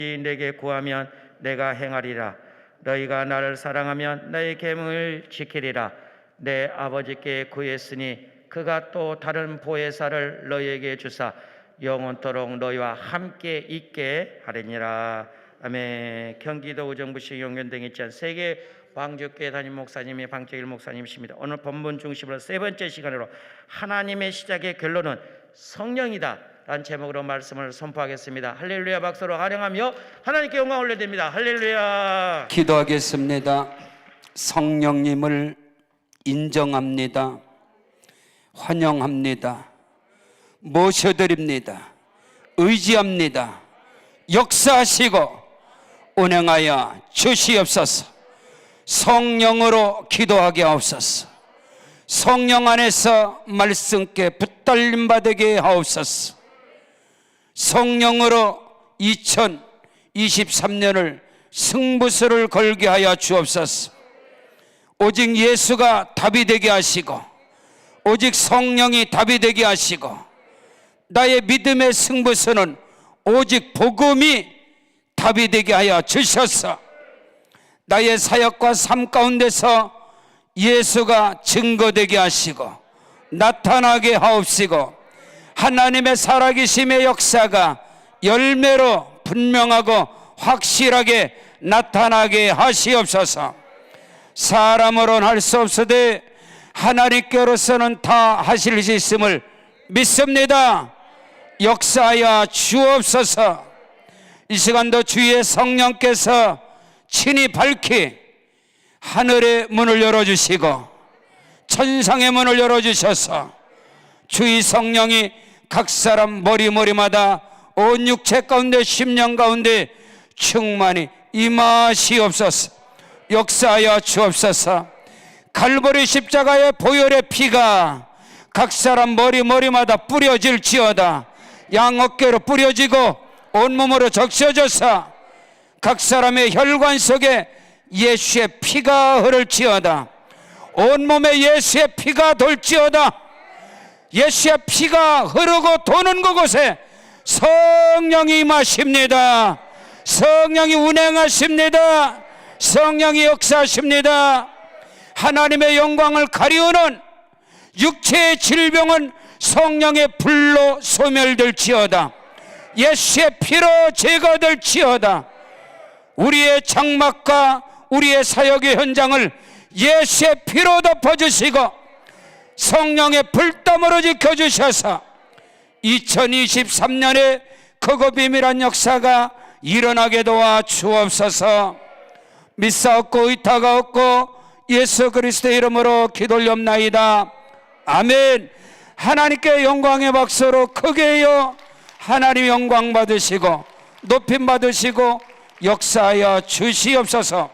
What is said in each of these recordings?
내게 구하면 내가 행하리라. 너희가 나를 사랑하면 너희 계명을 지키리라. 내 아버지께 구했으니 그가 또 다른 보혜사를 너희에게 주사 영원토록 너희와 함께 있게 하리니라. 아멘. 경기도 의정부시 용현동에 있지 세계 광주교회 담임 목사님이 방정일 목사님이십니다. 오늘 본문 중심으로 세 번째 시간으로 하나님의 시작의 결론은 성령이다 라는 제목으로 말씀을 선포하겠습니다. 할렐루야. 박수로 환영하며 하나님께 영광 올려드립니다. 할렐루야. 기도하겠습니다. 성령님을 인정합니다. 환영합니다. 모셔드립니다. 의지합니다. 역사하시고 운행하여 주시옵소서. 성령으로 기도하게 하옵소서. 성령 안에서 말씀께 붙들림 받게 하옵소서. 성령으로 2023년을 승부수를 걸게 하여 주옵소서. 오직 예수가 답이 되게 하시고 오직 성령이 답이 되게 하시고 나의 믿음의 승부수는 오직 복음이 답이 되게 하여 주셔서 나의 사역과 삶 가운데서 예수가 증거되게 하시고 나타나게 하옵시고 하나님의 살아계심의 역사가 열매로 분명하고 확실하게 나타나게 하시옵소서. 사람으로는 할 수 없으되 하나님께로서는 다 하실 수 있음을 믿습니다. 역사하여 주옵소서. 이 시간도 주의 성령께서 친히 밝히 하늘의 문을 열어주시고 천상의 문을 열어주셔서 주의 성령이 각 사람 머리마다 온 육체 가운데 심령 가운데 충만히 임하시옵소서. 역사하여 주옵소서. 갈보리 십자가의 보혈의 피가 각 사람 머리마다 뿌려질지어다. 양 어깨로 뿌려지고 온몸으로 적셔져서 각 사람의 혈관 속에 예수의 피가 흐를지어다. 온몸에 예수의 피가 돌지어다. 예수의 피가 흐르고 도는 그곳에 성령이 임하십니다. 성령이 운행하십니다. 성령이 역사하십니다. 하나님의 영광을 가리우는 육체의 질병은 성령의 불로 소멸될지어다. 예수의 피로 제거될지어다. 우리의 장막과 우리의 사역의 현장을 예수의 피로 덮어주시고 성령의 불땀으로 지켜주셔서 2023년에 크고 비밀한 역사가 일어나게 도와 주옵소서. 믿사옵고 의탁하옵고 예수 그리스도의 이름으로 기도 올리옵나이다. 아멘. 하나님께 영광의 박수로 크게 해요. 하나님 영광 받으시고 높임 받으시고 역사하여 주시옵소서.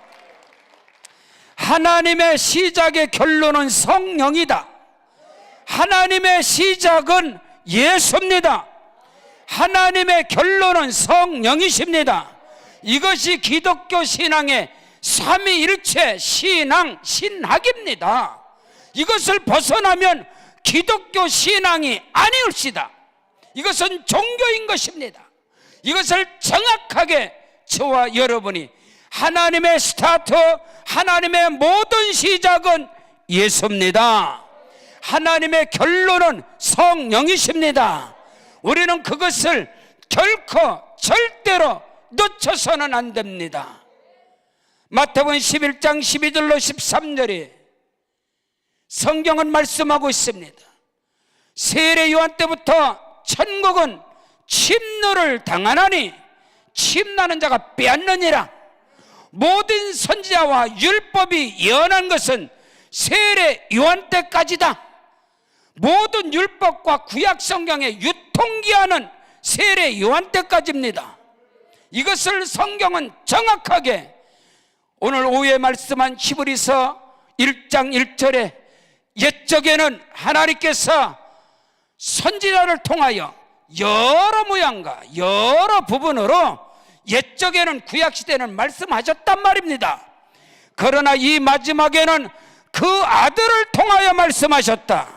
하나님의 시작의 결론은 성령이다. 하나님의 시작은 예수입니다. 하나님의 결론은 성령이십니다. 이것이 기독교 신앙의 삼위일체 신학입니다. 이것을 벗어나면 기독교 신앙이 아니올시다. 이것은 종교인 것입니다. 이것을 정확하게 저와 여러분이 하나님의 스타트, 하나님의 모든 시작은 예수입니다. 하나님의 결론은 성령이십니다. 우리는 그것을 결코 절대로 놓쳐서는 안 됩니다. 마태복음 11장 12절로 13절에 성경은 말씀하고 있습니다. 세례 요한 때부터 천국은 침노를 당하나니 침나는 자가 빼앗느니라. 모든 선지자와 율법이 예언한 것은 세례 요한 때까지다. 모든 율법과 구약 성경의 유통기한은 세례 요한 때까지입니다. 이것을 성경은 정확하게 오늘 오후에 말씀한 히브리서 1장 1절에 옛적에는 하나님께서 선지자를 통하여 여러 모양과 여러 부분으로 옛적에는 구약시대는 말씀하셨단 말입니다. 그러나 이 마지막에는 그 아들을 통하여 말씀하셨다.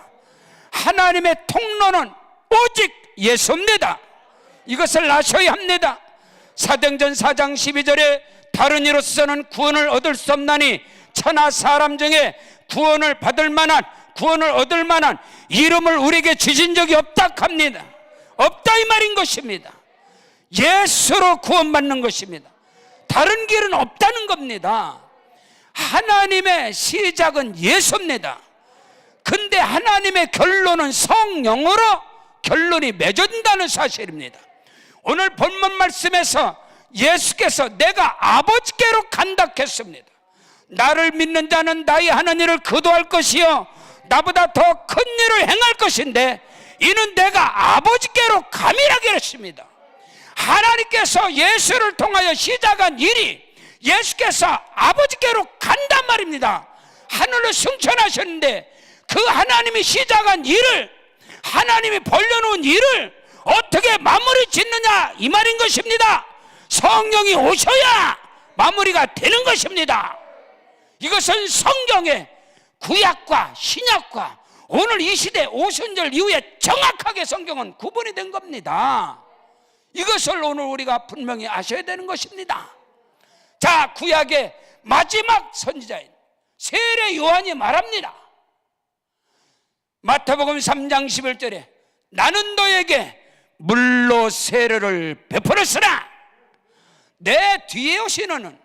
하나님의 통로는 오직 예수입니다. 이것을 아셔야 합니다. 사도행전 4장 12절에 다른 이로서는 구원을 얻을 수 없나니 천하 사람 중에 구원을 얻을 만한 이름을 우리에게 주신 적이 없다 합니다. 없다 이 말인 것입니다. 예수로 구원받는 것입니다. 다른 길은 없다는 겁니다. 하나님의 시작은 예수입니다. 근데 하나님의 결론은 성령으로 결론이 맺어진다는 사실입니다. 오늘 본문 말씀에서 예수께서 내가 아버지께로 간다 했습니다. 나를 믿는 자는 나의 하는 일을 그도할 것이요 나보다 더 큰 일을 행할 것인데 이는 내가 아버지께로 감이라 그랬습니다. 하나님께서 예수를 통하여 시작한 일이 예수께서 아버지께로 간단 말입니다. 하늘로 승천하셨는데 그 하나님이 시작한 일을, 하나님이 벌려놓은 일을 어떻게 마무리 짓느냐 이 말인 것입니다. 성령이 오셔야 마무리가 되는 것입니다. 이것은 성경의 구약과 신약과 오늘 이 시대 오순절 이후에 정확하게 성경은 구분이 된 겁니다. 이것을 오늘 우리가 분명히 아셔야 되는 것입니다. 자, 구약의 마지막 선지자인 세례 요한이 말합니다. 마태복음 3장 11절에 나는 너에게 물로 세례를 베풀었으나 내 뒤에 오시는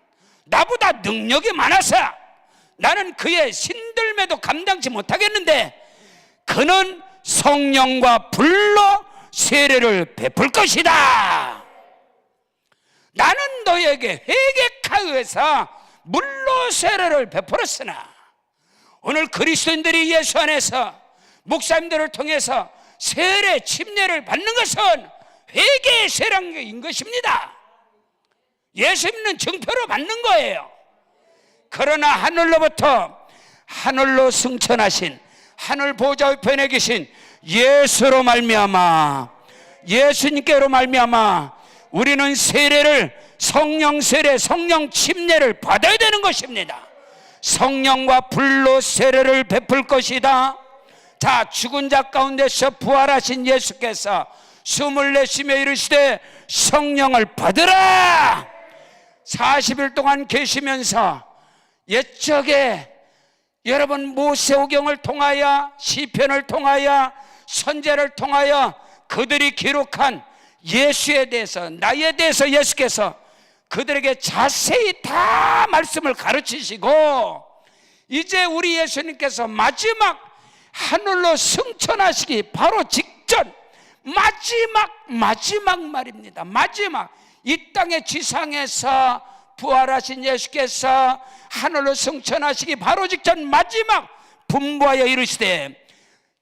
나보다 능력이 많아서 나는 그의 신들매도 감당치 못하겠는데 그는 성령과 불로 세례를 베풀 것이다. 나는 너에게 회개하여서 물로 세례를 베풀었으나 오늘 그리스도인들이 예수 안에서 목사님들을 통해서 세례 침례를 받는 것은 회개의 세례인 것입니다. 예수 믿는 증표로 받는 거예요. 그러나 하늘로부터 하늘로 승천하신 하늘 보좌 우편에 계신 예수로 말미암아 예수님께로 말미암아 우리는 세례를 성령 세례 성령 침례를 받아야 되는 것입니다. 성령과 불로 세례를 베풀 것이다. 자, 죽은 자 가운데서 부활하신 예수께서 숨을 내쉬며 이르시되 성령을 받으라. 40일 동안 계시면서 옛적에 여러분 모세오경을 통하여 시편을 통하여 선제를 통하여 그들이 기록한 예수에 대해서 나에 대해서 예수께서 그들에게 자세히 다 말씀을 가르치시고 이제 우리 예수님께서 마지막 하늘로 승천하시기 바로 직전 마지막 말입니다. 마지막 이 땅의 지상에서 부활하신 예수께서 하늘로 승천하시기 바로 직전 마지막 분부하여 이르시되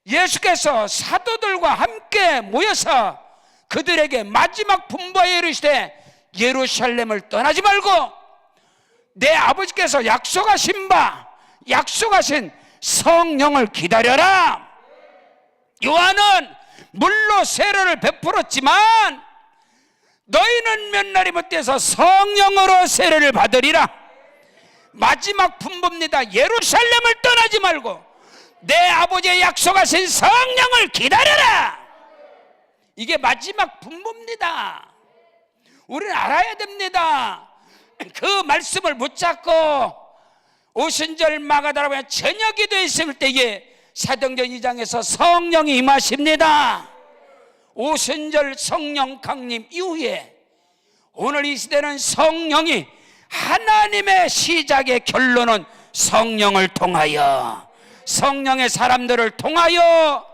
예수께서 사도들과 함께 모여서 그들에게 마지막 분부하여 이르시되 예루살렘을 떠나지 말고 내 아버지께서 약속하신 성령을 기다려라. 요한은 물로 세례를 베풀었지만 너희는 몇 날이 못돼서 성령으로 세례를 받으리라. 마지막 분부입니다. 예루살렘을 떠나지 말고 내 아버지의 약속하신 성령을 기다려라. 이게 마지막 분부입니다. 우리는 알아야 됩니다. 그 말씀을 붙잡고 오순절 마가다라보면 저녁이 되어 있을 때에 사도행전 2장에서 성령이 임하십니다. 오순절 성령 강림 이후에 오늘 이 시대는 성령이 하나님의 시작의 결론은 성령을 통하여 성령의 사람들을 통하여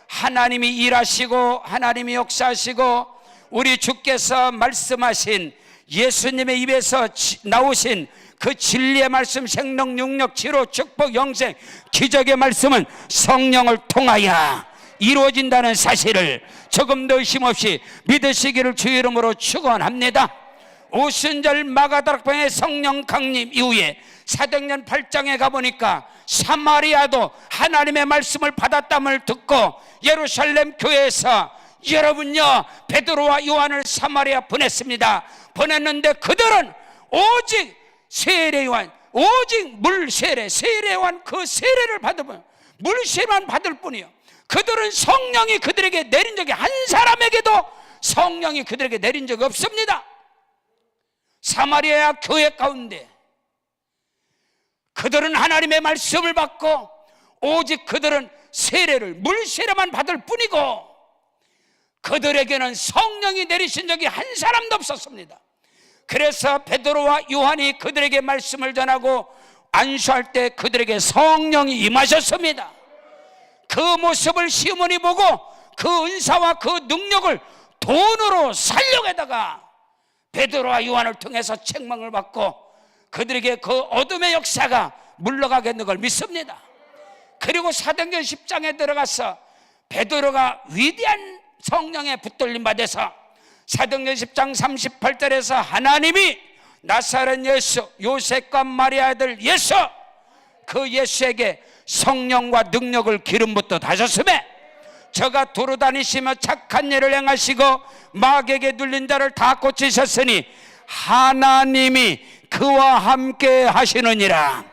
하나님이 일하시고 하나님이 역사하시고 우리 주께서 말씀하신 예수님의 입에서 나오신 그 진리의 말씀 생명 능력 치료 축복 영생 기적의 말씀은 성령을 통하여 이루어진다는 사실을 조금도 의심 없이 믿으시기를 주의 이름으로 축원합니다. 오순절 마가다락방의 성령 강림 이후에 사도행전 8장에 가보니까 사마리아도 하나님의 말씀을 받았담을 듣고 예루살렘 교회에서 여러분요 베드로와 요한을 사마리아 보냈습니다. 보냈는데 그들은 오직 세례요한 오직 물세례 세례요한 그 세례를 받으면 물세례만 받을 뿐이요 그들은 성령이 그들에게 내린 적이 한 사람에게도 성령이 그들에게 내린 적이 없습니다. 사마리아 교회 가운데 그들은 하나님의 말씀을 받고 오직 그들은 세례를 물 세례만 받을 뿐이고 그들에게는 성령이 내리신 적이 한 사람도 없었습니다. 그래서 베드로와 요한이 그들에게 말씀을 전하고 안수할 때 그들에게 성령이 임하셨습니다. 그 모습을 시몬이 보고 그 은사와 그 능력을 돈으로 살려다가 베드로와 요한을 통해서 책망을 받고 그들에게 그 어둠의 역사가 물러가겠는 걸 믿습니다. 그리고 사도행전 10장에 들어가서 베드로가 위대한 성령에 붙들림 받아서 사도행전 10장 38절에서 하나님이 나사렛 예수 요셉과 마리아 아들 예수 그 예수에게 성령과 능력을 기름부터 다셨음에 저가 두루 다니시며 착한 일을 행하시고 마귀에게 눌린 자를 다 고치셨으니 하나님이 그와 함께 하시느니라.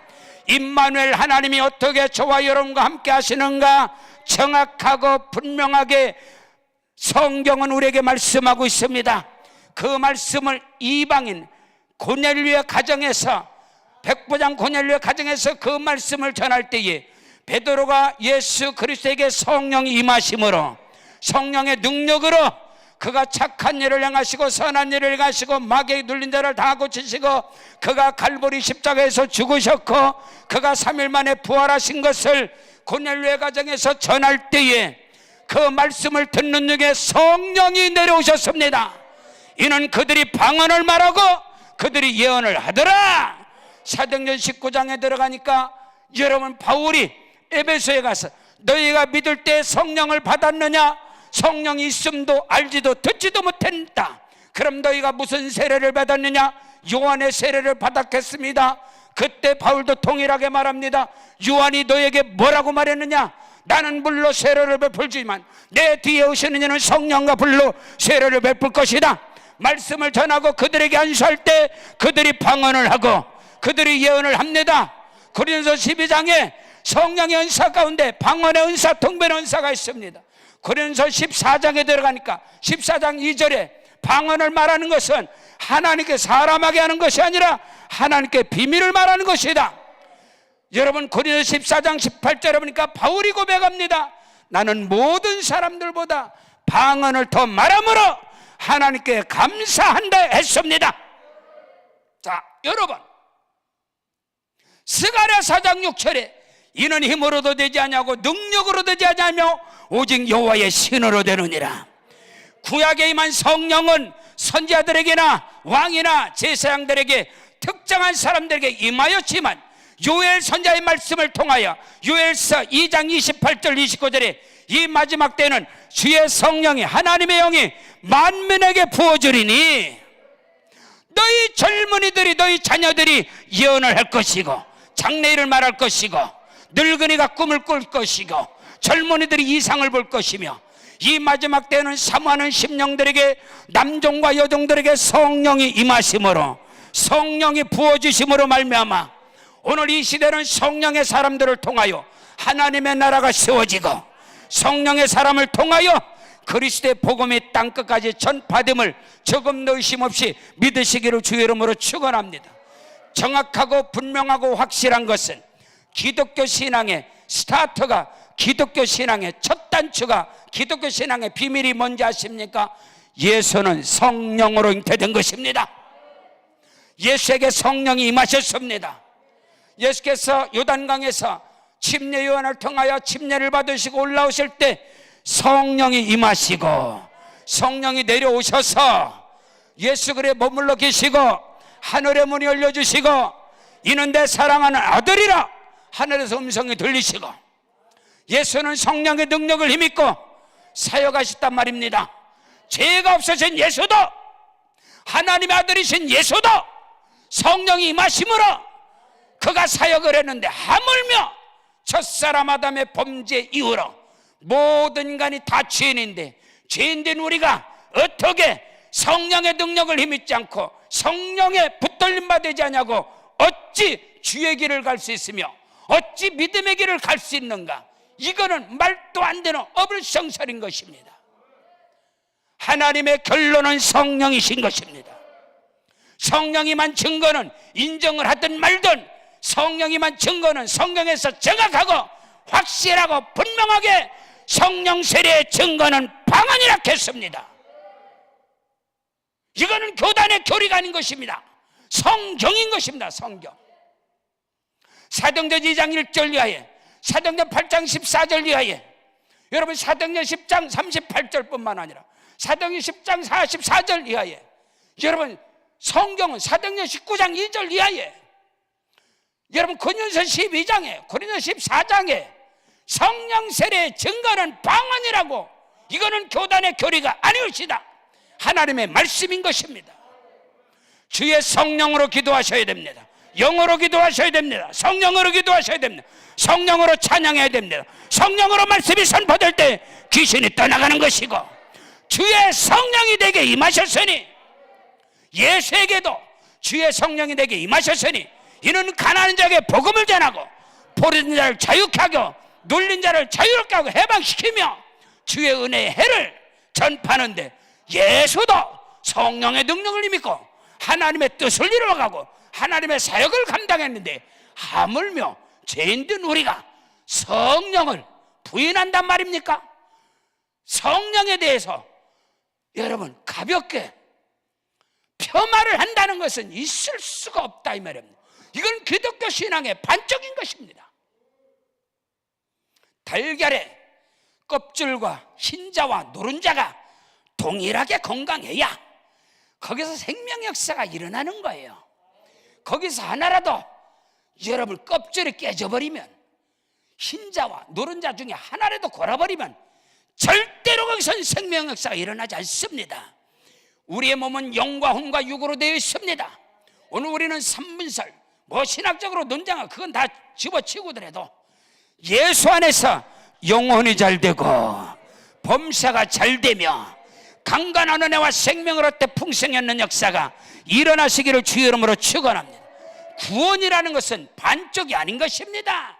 임마누엘 하나님이 어떻게 저와 여러분과 함께 하시는가 정확하고 분명하게 성경은 우리에게 말씀하고 있습니다. 그 말씀을 이방인 고넬료의 가정에서 백부장 고넬료의 가정에서 그 말씀을 전할 때에 베드로가 예수 그리스도에게 성령이 임하심으로 성령의 능력으로 그가 착한 일을 행하시고 선한 일을 행하시고 마귀에 눌린 자를 다 고치시고 그가 갈보리 십자가에서 죽으셨고 그가 3일 만에 부활하신 것을 고넬료의 가정에서 전할 때에 그 말씀을 듣는 중에 성령이 내려오셨습니다. 이는 그들이 방언을 말하고 그들이 예언을 하더라. 사도행전 19장에 들어가니까 여러분 바울이 에베소에 가서 너희가 믿을 때 성령을 받았느냐? 성령이 있음도 알지도 듣지도 못했다. 그럼 너희가 무슨 세례를 받았느냐? 요한의 세례를 받았겠습니다. 그때 바울도 동일하게 말합니다. 요한이 너에게 뭐라고 말했느냐? 나는 물로 세례를 베풀지만 내 뒤에 오시는 이는 성령과 불로 세례를 베풀 것이다. 말씀을 전하고 그들에게 안수할 때 그들이 방언을 하고 그들이 예언을 합니다. 고린도서 12장에 성령의 은사 가운데 방언의 은사, 통변의 은사가 있습니다. 고린도서 14장에 들어가니까 14장 2절에 방언을 말하는 것은 하나님께 사람에게 하는 것이 아니라 하나님께 비밀을 말하는 것이다. 여러분 고린도서 14장 18절에 보니까 바울이 고백합니다. 나는 모든 사람들보다 방언을 더 말함으로 하나님께 감사한다 했습니다. 자, 여러분 스가랴 4장 6절에 이는 힘으로도 되지 아니하고 능력으로 되지 아니하며 오직 여호와의 신으로 되느니라. 구약에 임한 성령은 선지자들에게나 왕이나 제사장들에게 특정한 사람들에게 임하였지만 요엘 선지자의 말씀을 통하여 요엘서 2장 28절 29절에 이 마지막 때는 주의 성령이 하나님의 영이 만민에게 부어주리니 너희 젊은이들이 너희 자녀들이 예언을 할 것이고 장래일을 말할 것이고 늙은이가 꿈을 꿀 것이고 젊은이들이 이상을 볼 것이며 이 마지막 때는 사모하는 심령들에게 남종과 여종들에게 성령이 임하심으로 성령이 부어주심으로 말미암아 오늘 이 시대는 성령의 사람들을 통하여 하나님의 나라가 세워지고 성령의 사람을 통하여 그리스도의 복음이 땅끝까지 전파됨을 조금도 의심 없이 믿으시기를 주의 이름으로 축원합니다. 정확하고 분명하고 확실한 것은 기독교 신앙의 스타트가 기독교 신앙의 첫 단추가 기독교 신앙의 비밀이 뭔지 아십니까? 예수는 성령으로 잉태된 것입니다. 예수에게 성령이 임하셨습니다. 예수께서 요단강에서 침례 요한을 통하여 침례를 받으시고 올라오실 때 성령이 임하시고 성령이 내려오셔서 예수 그리스도에 머물러 계시고 하늘의 문이 열려주시고 이는 내 사랑하는 아들이라 하늘에서 음성이 들리시고 예수는 성령의 능력을 힘입고 사역하셨단 말입니다. 죄가 없으신 예수도 하나님의 아들이신 예수도 성령이 임하심으로 그가 사역을 했는데 하물며 첫사람 아담의 범죄 이후로 모든 인간이 다 죄인인데 죄인된 우리가 어떻게 성령의 능력을 힘입지 않고 성령에 붙들림 받지 않냐고 어찌 주의 길을 갈 수 있으며 어찌 믿음의 길을 갈 수 있는가? 이거는 말도 안 되는 어불성설인 것입니다. 하나님의 결론은 성령이신 것입니다. 성령이만 증거는 인정을 하든 말든 성령이만 증거는 성경에서 정확하고 확실하고 분명하게 성령 세례의 증거는 방언이라 했습니다. 이거는 교단의 교리가 아닌 것입니다. 성경인 것입니다. 성경. 사도행전 2장 1절 이하에, 사도행전 8장 14절 이하에, 여러분 사도행전 10장 38절뿐만 아니라 사도행전 10장 44절 이하에, 여러분 성경은 사도행전 19장 2절 이하에, 여러분 고린도서 12장에, 고린도서 14장에 성령 세례의 증거는 방언이라고, 이거는 교단의 교리가 아니옵시다. 하나님의 말씀인 것입니다. 주의 성령으로 기도하셔야 됩니다. 영어로 기도하셔야 됩니다. 성령으로 기도하셔야 됩니다. 성령으로 찬양해야 됩니다. 성령으로 말씀이 선포될 때 귀신이 떠나가는 것이고, 주의 성령이 내게 임하셨으니, 예수에게도 주의 성령이 내게 임하셨으니 이는 가난한 자에게 복음을 전하고 포로된 자를 자유케 하고 눌린 자를 자유롭게 하고 해방시키며 주의 은혜의 해를 전파하는데, 예수도 성령의 능력을 믿고 하나님의 뜻을 이루어가고 하나님의 사역을 감당했는데, 하물며 죄인된 우리가 성령을 부인한단 말입니까? 성령에 대해서 여러분 가볍게 폄하를 한다는 것은 있을 수가 없다 이 말입니다. 이건 기독교 신앙의 반적인 것입니다. 달걀의 껍질과 흰자와 노른자가 동일하게 건강해야 거기서 생명 역사가 일어나는 거예요. 거기서 하나라도 여러분 껍질이 깨져버리면, 흰자와 노른자 중에 하나라도 골아버리면 절대로 거기서는 생명 역사가 일어나지 않습니다. 우리의 몸은 영과 혼과 육으로 되어 있습니다. 오늘 우리는 삼분설, 신학적으로 논쟁은 그건 다 집어치우더라도 예수 안에서 영혼이 잘 되고 범사가 잘 되며 강건한 은혜와 생명을 얻되 풍성히 얻는 역사가 일어나시기를 주의 이름으로 축원합니다. 구원이라는 것은 반쪽이 아닌 것입니다.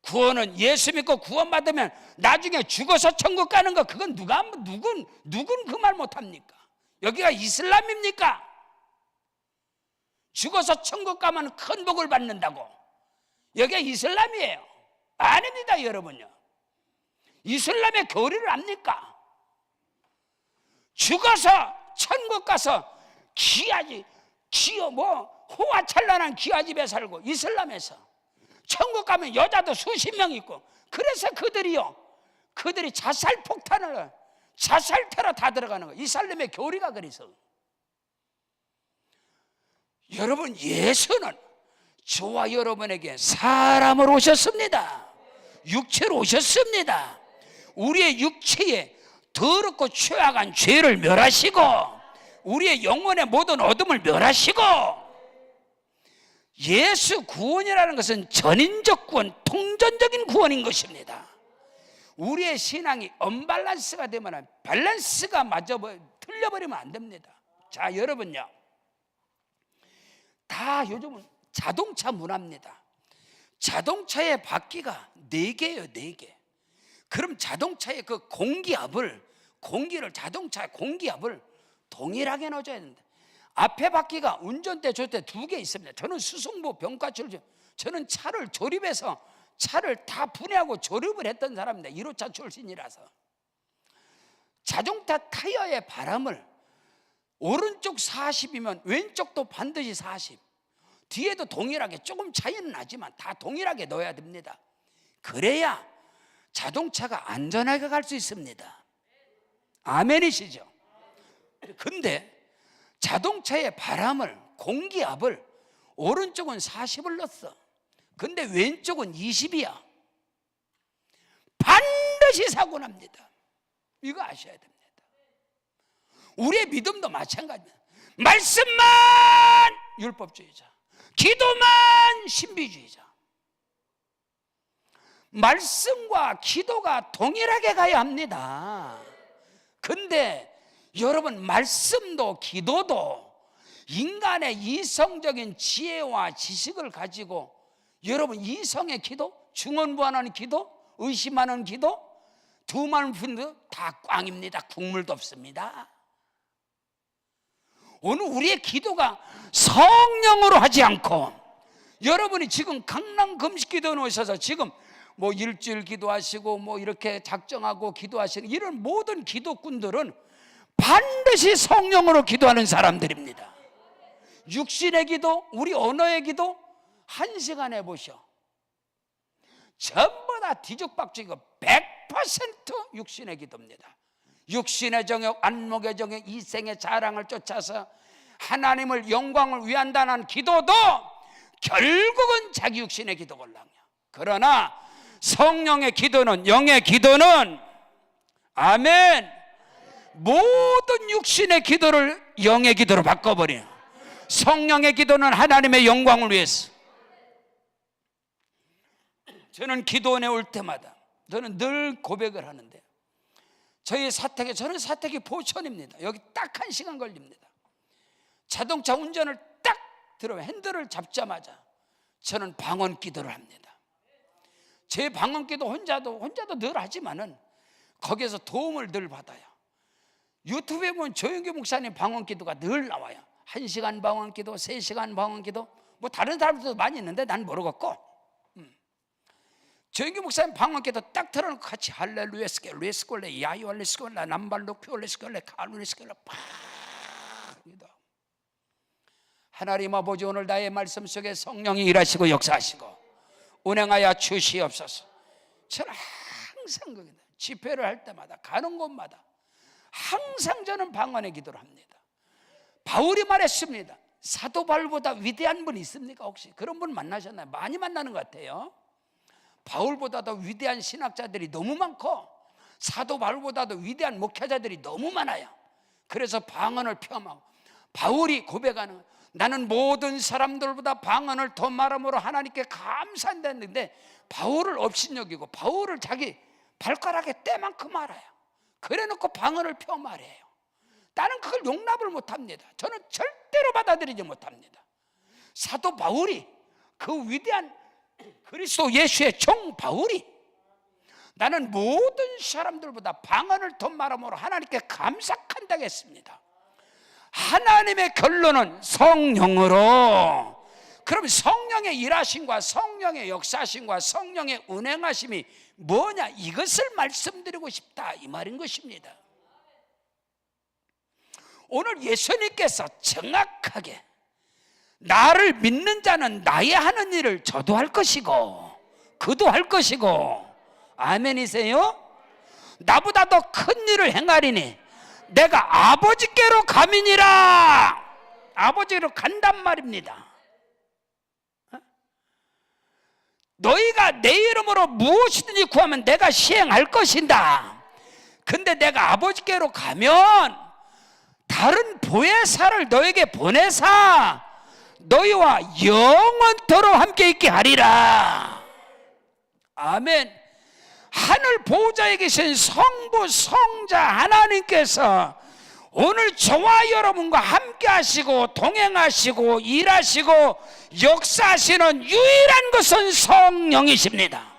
구원은 예수 믿고 구원받으면 나중에 죽어서 천국 가는 거, 그건 누군 그 말 못합니까? 여기가 이슬람입니까? 죽어서 천국 가면 큰 복을 받는다고. 여기가 이슬람이에요. 아닙니다, 여러분요. 이슬람의 교리를 압니까? 죽어서 천국 가서 호화찬란한 귀하집에 살고, 이슬람에서 천국 가면 여자도 수십 명 있고, 그래서 그들이 자살 폭탄을, 자살 테러 다 들어가는 거예요. 이슬람의 교리가 그래서. 여러분, 예수는 저와 여러분에게 사람으로 오셨습니다. 육체로 오셨습니다. 우리의 육체에 더럽고 취약한 죄를 멸하시고 우리의 영혼의 모든 어둠을 멸하시고, 예수 구원이라는 것은 전인적 구원, 통전적인 구원인 것입니다. 우리의 신앙이 언밸런스가 되면 밸런스가 틀려버리면 안 됩니다. 자, 여러분요, 다 요즘은 자동차 문화입니다. 자동차의 바퀴가 4개예요, 4개. 그럼 자동차의 그 공기를 자동차의 공기압을 동일하게 넣어줘야 된다. 앞에 바퀴가 운전대 조대 2개 있습니다. 저는 수송부 병가출, 저는 차를 조립해서 차를 다 분해하고 조립을 했던 사람입니다. 1호차 출신이라서. 자동차 타이어의 바람을 오른쪽 40이면 왼쪽도 반드시 40, 뒤에도 동일하게, 조금 차이는 나지만 다 동일하게 넣어야 됩니다. 그래야 자동차가 안전하게 갈 수 있습니다. 아멘이시죠? 근데 자동차의 바람을, 공기압을 오른쪽은 40을 넣었어. 근데 왼쪽은 20이야. 반드시 사고 납니다. 이거 아셔야 됩니다. 우리의 믿음도 마찬가지입니다. 말씀만 율법주의자, 기도만 신비주의자. 말씀과 기도가 동일하게 가야 합니다. 근데 여러분, 말씀도 기도도 인간의 이성적인 지혜와 지식을 가지고, 여러분, 이성의 기도, 중언부언하는 기도, 의심하는 기도, 두말 푼 다 꽝입니다. 국물도 없습니다. 오늘 우리의 기도가 성령으로 하지 않고, 여러분이 지금 강남 금식기도에 오셔서 지금 뭐 일주일 기도하시고 뭐 이렇게 작정하고 기도하시는 이런 모든 기도꾼들은 반드시 성령으로 기도하는 사람들입니다. 육신의 기도, 우리 언어의 기도 1시간 해보셔. 전부 다 뒤죽박죽이고 100% 육신의 기도입니다. 육신의 정욕, 안목의 정욕, 이생의 자랑을 쫓아서 하나님을 영광을 위한다는 기도도 결국은 자기 육신의 기도걸랑이야. 그러나 성령의 기도는, 영의 기도는, 아멘, 모든 육신의 기도를 영의 기도로 바꿔버려요. 성령의 기도는 하나님의 영광을 위해서. 저는 기도원에 올 때마다 저는 늘 고백을 하는데, 저희 사택에, 저는 사택이 포천입니다. 여기 딱 1시간 걸립니다. 자동차 운전을 딱 들어 핸들을 잡자마자 저는 방언 기도를 합니다. 제 방언 기도 혼자도 늘 하지만은 거기에서 도움을 늘 받아요. 유튜브에 보면 조영규 목사님 방언 기도가 늘 나와요. 1시간 방언 기도, 3시간 방언 기도, 뭐 다른 사람들도 많이 있는데 난 모르겠고, 조영규 목사님 방언 기도 딱 틀어놓고 같이 할렐루야 스켈레 스콜레 야이올레 스콜레 남발로 큐올레 스콜레 칼루레 스콜레 팍 기도. 하나님 아버지, 오늘 나의 말씀 속에 성령이 일하시고 역사하시고 운행하여 주시옵소서. 저는 항상 거기다 집회를 할 때마다 가는 곳마다 항상 저는 방언의 기도를 합니다. 바울이 말했습니다. 사도 바울보다 위대한 분 있습니까? 혹시 그런 분 만나셨나요? 많이 만나는 것 같아요. 바울보다도 위대한 신학자들이 너무 많고 사도 바울보다도 위대한 목회자들이 너무 많아요. 그래서 방언을 표함하고, 바울이 고백하는, 나는 모든 사람들보다 방언을 더 말함으로 하나님께 감사한다 했는데, 바울을 업신여기고 바울을 자기 발가락에 때만큼 알아요. 그래놓고 방언을 표 말해요. 나는 그걸 용납을 못합니다. 저는 절대로 받아들이지 못합니다. 사도 바울이, 그 위대한 그리스도 예수의 종 바울이, 나는 모든 사람들보다 방언을 더 말함으로 하나님께 감사한다고 했습니다. 하나님의 결론은 성령으로. 그럼 성령의 일하심과 성령의 역사하심과 성령의 운행하심이 뭐냐, 이것을 말씀드리고 싶다 이 말인 것입니다. 오늘 예수님께서 정확하게 나를 믿는 자는 나의 하는 일을 저도 할 것이고 그도 할 것이고, 아멘이세요? 나보다 더 큰 일을 행하리니 내가 아버지께로 가미니라. 아버지로 간단 말입니다. 너희가 내 이름으로 무엇이든지 구하면 내가 시행할 것이다. 근데 내가 아버지께로 가면 다른 보혜사를 너에게 보내사 너희와 영원토록 함께 있게 하리라. 아멘. 하늘 보좌에 계신 성부 성자 하나님께서 오늘 저와 여러분과 함께 하시고 동행하시고 일하시고 역사하시는 유일한 것은 성령이십니다.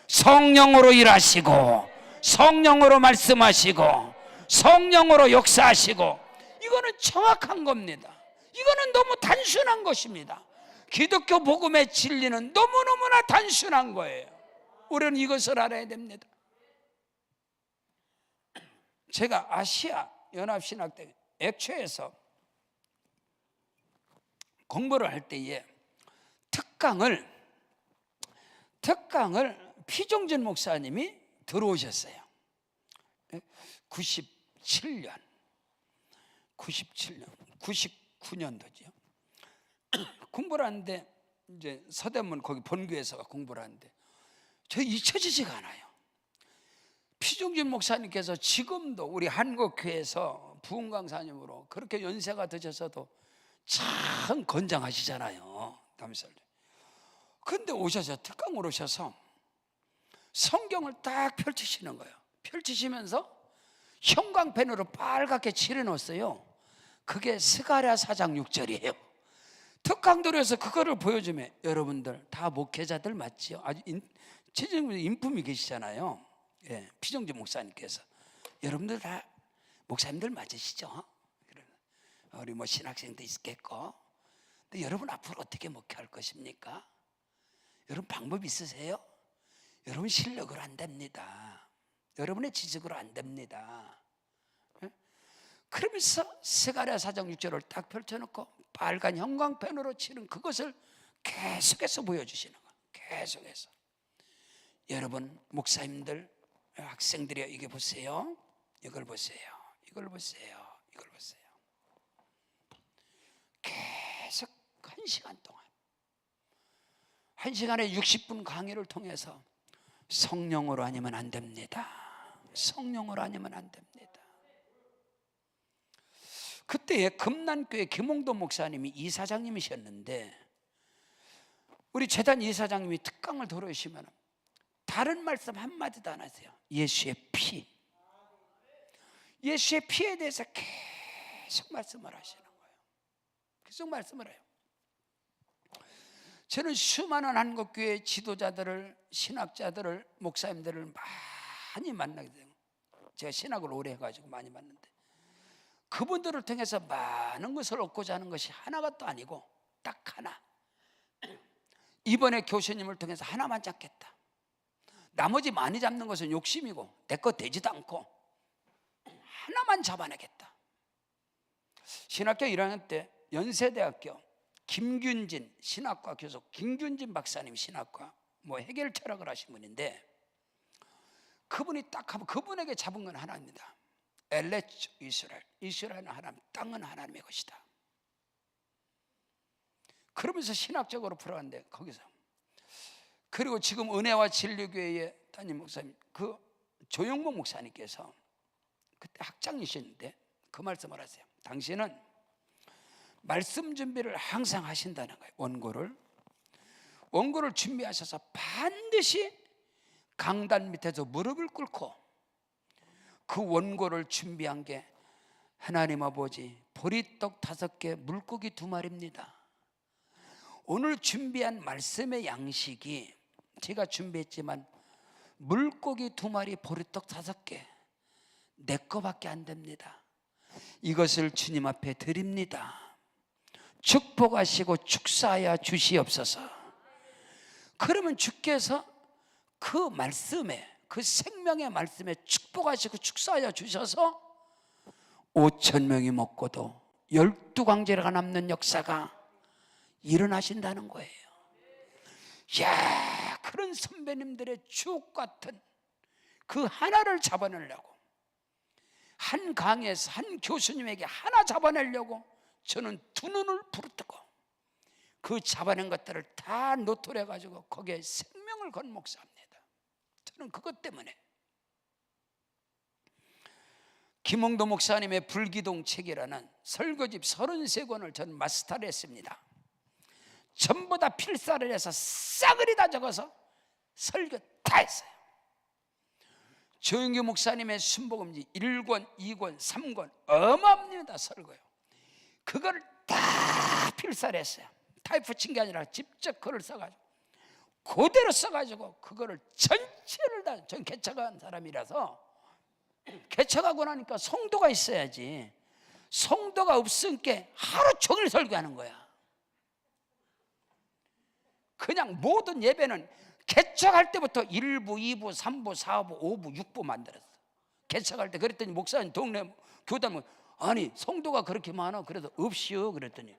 성령으로 일하시고 성령으로 말씀하시고 성령으로 역사하시고, 이거는 정확한 겁니다. 이거는 너무 단순한 것입니다. 기독교 복음의 진리는 너무너무나 단순한 거예요. 우리는 이것을 알아야 됩니다. 제가 아시아 연합신학대 액초에서 공부를 할 때에 특강을 피종진 목사님이 들어오셨어요. 99년도죠. 공부를 하는데, 이제 서대문 거기 본교에서 공부를 하는데 저 잊혀지지가 않아요. 피종진 목사님께서 지금도 우리 한국교회에서 부흥강사님으로 그렇게 연세가 드셔서도 참 건장하시잖아요. 그런데 오셔서 특강으로 오셔서 성경을 딱 펼치시는 거예요. 펼치시면서 형광펜으로 빨갛게 칠해놓았어요. 그게 스가랴 4장 6절이에요. 특강들에서 그거를 보여주면, 여러분들 다 목회자들 맞지요? 아주 인품이 계시잖아요. 예, 피정진 목사님께서. 여러분들 다 목사님들 맞으시죠? 우리 뭐 신학생도 있겠고. 근데 여러분 앞으로 어떻게 목회할 것입니까? 여러분 방법 있으세요? 여러분 실력으로 안 됩니다. 여러분의 지식으로 안 됩니다. 그러면서 스가랴 4장 6절을 딱 펼쳐놓고 빨간 형광펜으로 치는 그것을 계속해서 보여주시는 거예요. 계속해서. 여러분 목사님들, 학생들이요, 이게 보세요. 이걸 보세요. 이걸 보세요. 이걸 보세요. 계속 1시간 동안 1시간에 60분 강의를 통해서 성령으로 아니면 안 됩니다. 성령으로 아니면 안 됩니다. 그때에 금난교회 김홍도 목사님이 이사장님이셨는데 우리 재단 이사장님이 특강을 들어오시면 다른 말씀 한마디도 안 하세요. 예수의 피, 예수의 피에 대해서 계속 말씀을 하시는 거예요. 계속 말씀을 해요. 저는 수많은 한국교회 지도자들을, 신학자들을, 목사님들을 많이 만나게 돼요. 제가 신학을 오래 해가지고 많이 만났는데 그분들을 통해서 많은 것을 얻고자 하는 것이 하나가 또 아니고 딱 하나. 이번에 교수님을 통해서 하나만 잡겠다. 나머지 많이 잡는 것은 욕심이고 내 것 되지도 않고 하나만 잡아내겠다. 신학교 1학년 때 연세대학교 김균진 신학과 교수, 김균진 박사님 신학과 해결 철학을 하신 분인데 그분이 딱 하면 그분에게 잡은 건 하나입니다. 엘레츠 이스라엘, 이스라엘은 하나님, 땅은 하나님의 것이다. 그러면서 신학적으로 풀어갔는데 거기서 그리고 지금 은혜와 진리교회의 담임 목사님 그 조영목 목사님께서 그때 학장이셨는데 그 말씀을 하세요. 당신은 말씀 준비를 항상 하신다는 거예요. 원고를 준비하셔서 반드시 강단 밑에서 무릎을 꿇고 그 원고를 준비한 게 하나님 아버지 보리떡 5개 물고기 2마리입니다. 오늘 준비한 말씀의 양식이 제가 준비했지만 물고기 2마리 보리떡 5개 내 거밖에 안 됩니다. 이것을 주님 앞에 드립니다. 축복하시고 축사하여 주시옵소서. 그러면 주께서 그 말씀에, 그 생명의 말씀에 축복하시고 축사하여 주셔서 5,000명이 먹고도 12광제가 남는 역사가 일어나신다는 거예요. 이야, 그런 선배님들의 주옥 같은 그 하나를 잡아내려고, 한 강에서 한 교수님에게 하나 잡아내려고 저는 2눈을 부릅뜨고 그 잡아낸 것들을 다 노출해가지고 거기에 생명을 건 목사입니다. 저는 그것 때문에 김홍도 목사님의 불기둥 책이라는 설교집 33권을 저는 마스터를 했습니다. 전부 다 필사를 해서 싸그리 다 적어서 설교 다 했어요. 조영규 목사님의 순복음지 1권, 2권, 3권 어마어마합니다. 설교요. 그걸 다 필사를 했어요. 타이프 친 게 아니라 직접 글을 써가지고 그대로 써가지고 그거를 전체를 다, 전 개척한 사람이라서 개척하고 나니까 성도가 있어야지, 성도가 없으니까 하루 종일 설교하는 거야. 그냥 모든 예배는 개척할 때부터 1부, 2부, 3부, 4부, 5부, 6부 만들었어. 개척할 때 그랬더니 목사님 동네 교단 아니 성도가 그렇게 많아? 그래서 없이요 그랬더니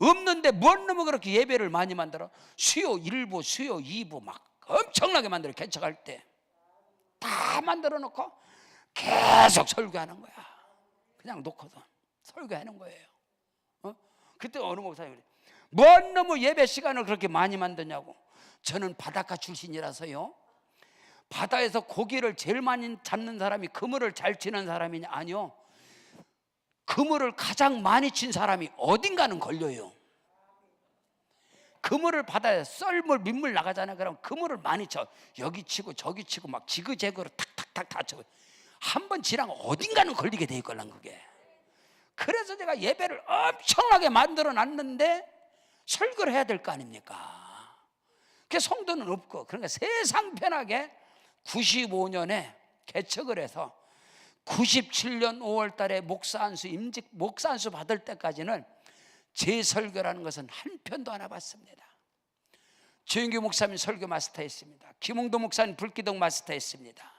없는데 뭔 놈은 그렇게 예배를 많이 만들어? 수요 1부, 수요 2부 막 엄청나게 만들어. 개척할 때 다 만들어 놓고 계속 설교하는 거야. 그냥 놓고서 설교하는 거예요. 그때 어느 목사님이 뭔 놈의 예배 시간을 그렇게 많이 만드냐고. 저는 바닷가 출신이라서요, 바다에서 고기를 제일 많이 잡는 사람이 그물을 잘 치는 사람이냐? 아니요, 그물을 가장 많이 친 사람이 어딘가는 걸려요. 그물을 바다에 썰물 민물 나가잖아요. 그럼 그물을 많이 쳐, 여기 치고 저기 치고 막 지그재그로 탁탁탁 다 쳐. 한번 지나면 어딘가는 걸리게 돼 있걸랑 그게. 그래서 제가 예배를 엄청나게 만들어 놨는데 설교를 해야 될 거 아닙니까? 그 성도는 없고. 그러니까 세상 편하게 95년에 개척을 해서 97년 5월 달에 목사 안수 임직 목사 안수 받을 때까지는 제 설교라는 것은 한 편도 안 해봤습니다. 조영규 목사님 설교 마스터했습니다. 김홍도 목사님 불기둥 마스터했습니다.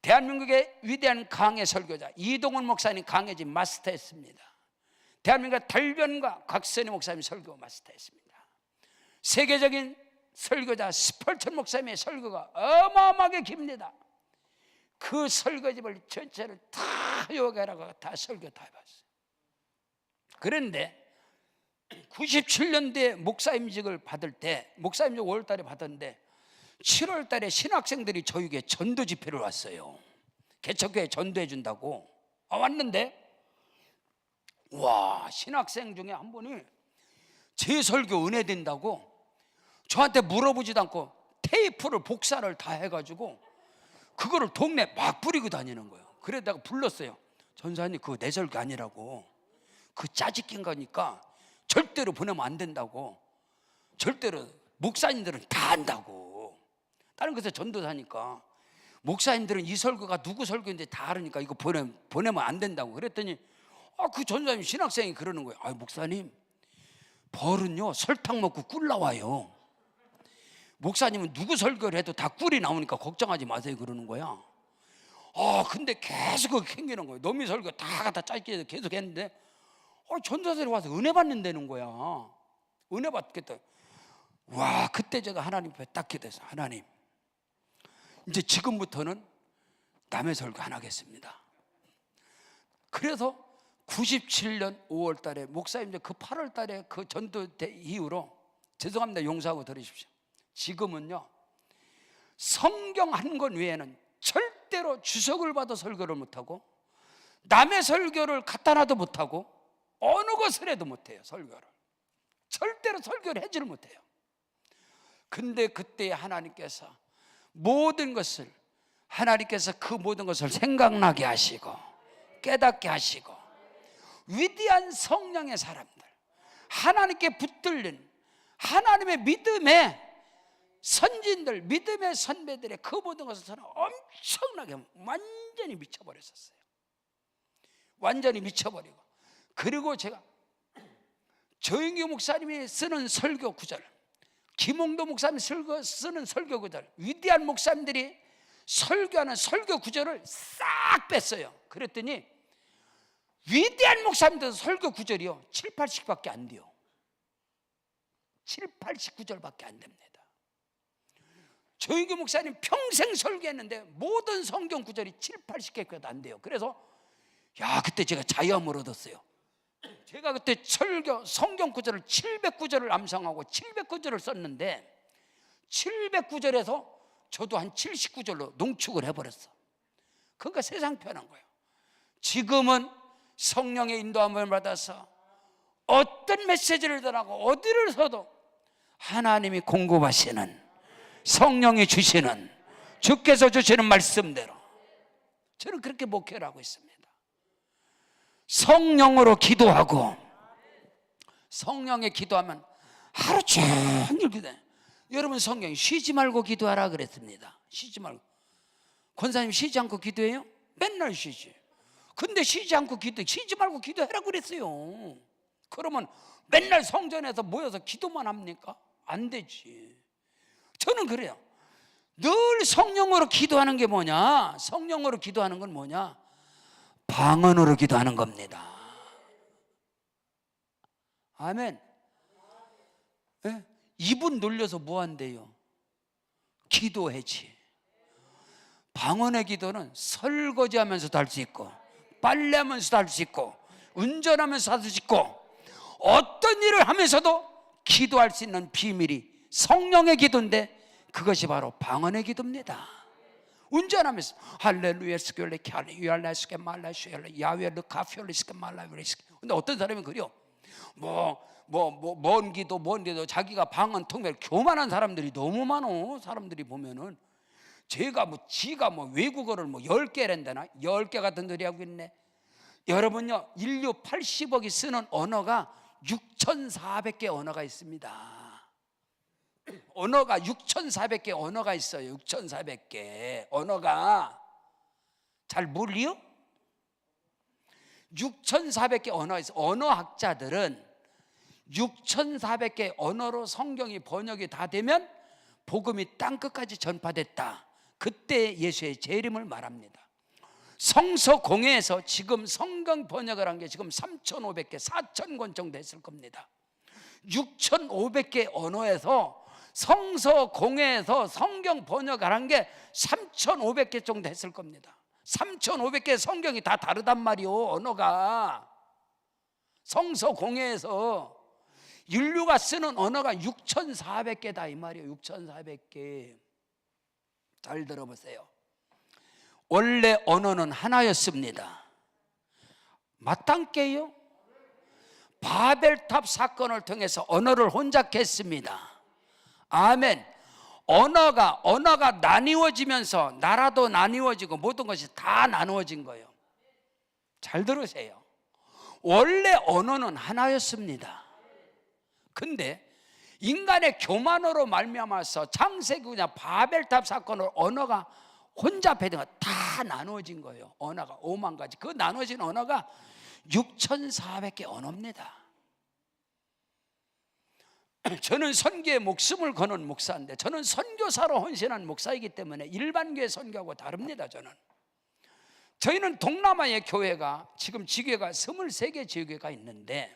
대한민국의 위대한 강해 설교자 이동훈 목사님 강해진 마스터했습니다. 대한민국의 달변과 각선희 목사님 설교 마스터했습니다. 세계적인 설교자 스펄천 목사님의 설교가 어마어마하게 깁니다. 그 설교집을 전체를 다 요구하라고 다 설교 다 해봤어요. 그런데 97년도에 목사임직을 받을 때 목사임직 5월달에 받았는데 7월달에 신학생들이 저에게 전도 집회를 왔어요. 개척교회 전도해 준다고 왔는데 와, 신학생 중에 한 분이 제 설교 은혜된다고 저한테 물어보지도 않고 테이프를 복사를 다 해가지고 그거를 동네 막 뿌리고 다니는 거예요. 그래서 내가 불렀어요. 전사님 그거 내 설교 아니라고, 그 짜집긴 거니까 절대로 보내면 안 된다고, 절대로 목사님들은 다 안다고. 다른 곳에 전도사니까 목사님들은 이 설교가 누구 설교인지 다 알으니까 이거 보내면 안 된다고. 그랬더니 그 전사님 신학생이 그러는 거예요. 목사님 벌은요 설탕 먹고 꿀 나와요. 목사님은 누구 설교를 해도 다 꿀이 나오니까 걱정하지 마세요 그러는 거야. 근데 계속 그렇게 캥기는 거예요. 너미 설교 다 갖다 짧게 계속 했는데 전도사들이 와서 은혜 받는다는 거야. 은혜 받겠다. 와, 그때 제가 하나님 앞에 딱 기도했어요. 하나님, 이제 지금부터는 남의 설교 안 하겠습니다. 그래서 97년 5월 달에 목사님 이제 그 8월 달에 그 전도 이후로 죄송합니다 용서하고 들으십시오. 지금은요 성경 한 권 외에는 절대로 주석을 받아 설교를 못하고 남의 설교를 갖다 놔도 못하고 어느 것을 해도 못해요. 설교를 절대로 설교를 하지를 못해요. 근데 그때 하나님께서 모든 것을 그 모든 것을 생각나게 하시고 깨닫게 하시고 위대한 성령의 사람들, 하나님께 붙들린 하나님의 믿음의 선진들, 믿음의 선배들의 그 모든 것을 저는 엄청나게 완전히 미쳐버렸었어요. 완전히 미쳐버리고, 그리고 제가 조영규 목사님이 쓰는 설교 구절, 김홍도 목사님이 쓰는 설교 구절, 위대한 목사님들이 설교하는 설교 구절을 싹 뺐어요. 그랬더니 위대한 목사님들 설교 구절이요 7, 80밖에 안 돼요. 7, 80구절밖에 안 됩니다. 조영규 목사님 평생 설교했는데 모든 성경 구절이 7, 80개까지 안 돼요. 그래서 그때 제가 자유함을 얻었어요. 제가 그때 성경 구절을 700구절을 암송하고 700구절을 썼는데 700구절에서 저도 한 79절로 농축을 해버렸어. 그러니까 세상 편한 거예요. 지금은 성령의 인도함을 받아서 어떤 메시지를 전하고 어디를 서도 하나님이 공급하시는, 성령이 주시는, 주께서 주시는 말씀대로 저는 그렇게 목회를 하고 있습니다. 성령으로 기도하고, 성령에 기도하면 하루 종일 기도해. 여러분 성경이 쉬지 말고 기도하라 그랬습니다. 쉬지 말고. 권사님 쉬지 않고 기도해요? 맨날 쉬지. 근데 쉬지 말고 기도해라 그랬어요. 그러면 맨날 성전에서 모여서 기도만 합니까? 안 되지. 저는 그래요. 늘 성령으로 기도하는 게 뭐냐? 성령으로 기도하는 건 뭐냐? 방언으로 기도하는 겁니다. 아멘. 네? 입은 놀려서 뭐 한대요? 기도해지. 방언의 기도는 설거지하면서도 할 수 있고, 빨래하면서도 할 수 있고, 운전하면서 할 수 있고, 어떤 일을 하면서도 기도할 수 있는 비밀이 성령의 기도인데 그것이 바로 방언의 기도입니다. 운전하면서 할렐루야 스결레 캬레 스게 말라슈엘레 야외 르카피올리스게 말라브리스게. 근데 어떤 사람은 그래요. 먼 기도 자기가 방언 통역 교만한 사람들이 너무 많어. 사람들이 보면은 지가 외국어를 10개를 되나 10개 같은 소리 하고 있네. 여러분요, 인류 80억이 쓰는 언어가 6,400개 언어가 있습니다. 언어가 6,400개 언어가 있어요. 6,400개 언어가. 잘 몰리요? 6,400개 언어에서 언어학자들은 6,400개 언어로 성경이 번역이 다 되면 복음이 땅끝까지 전파됐다. 그때 예수의 재림을 말합니다. 성서 공회에서 지금 성경 번역을 한 게 지금 3,500개, 4,000권 정도 했을 겁니다. 6,500개 언어에서 성서 공회에서 성경 번역을 한 게 3,500개 정도 했을 겁니다. 3,500개 성경이 다 다르단 말이요, 언어가. 성서 공회에서 인류가 쓰는 언어가 6,400개다 이 말이에요. 6,400개. 잘 들어보세요. 원래 언어는 하나였습니다. 맞단께요? 바벨탑 사건을 통해서 언어를 혼잡했습니다. 아멘. 언어가 나뉘어지면서 나라도 나뉘어지고 모든 것이 다 나누어진 거예요. 잘 들으세요. 원래 언어는 하나였습니다. 근데 인간의 교만으로 말미암아서 창세기 그냥 바벨탑 사건으로 언어가 혼잡해서 다 나누어진 거예요. 언어가 5만 가지. 그 나누어진 언어가 6,400개 언어입니다. 저는 선교에 목숨을 거는 목사인데, 저는 선교사로 헌신한 목사이기 때문에 일반 교회 선교하고 다릅니다. 저희는 동남아의 교회가 지금 지교회가 23개 지교회가 있는데,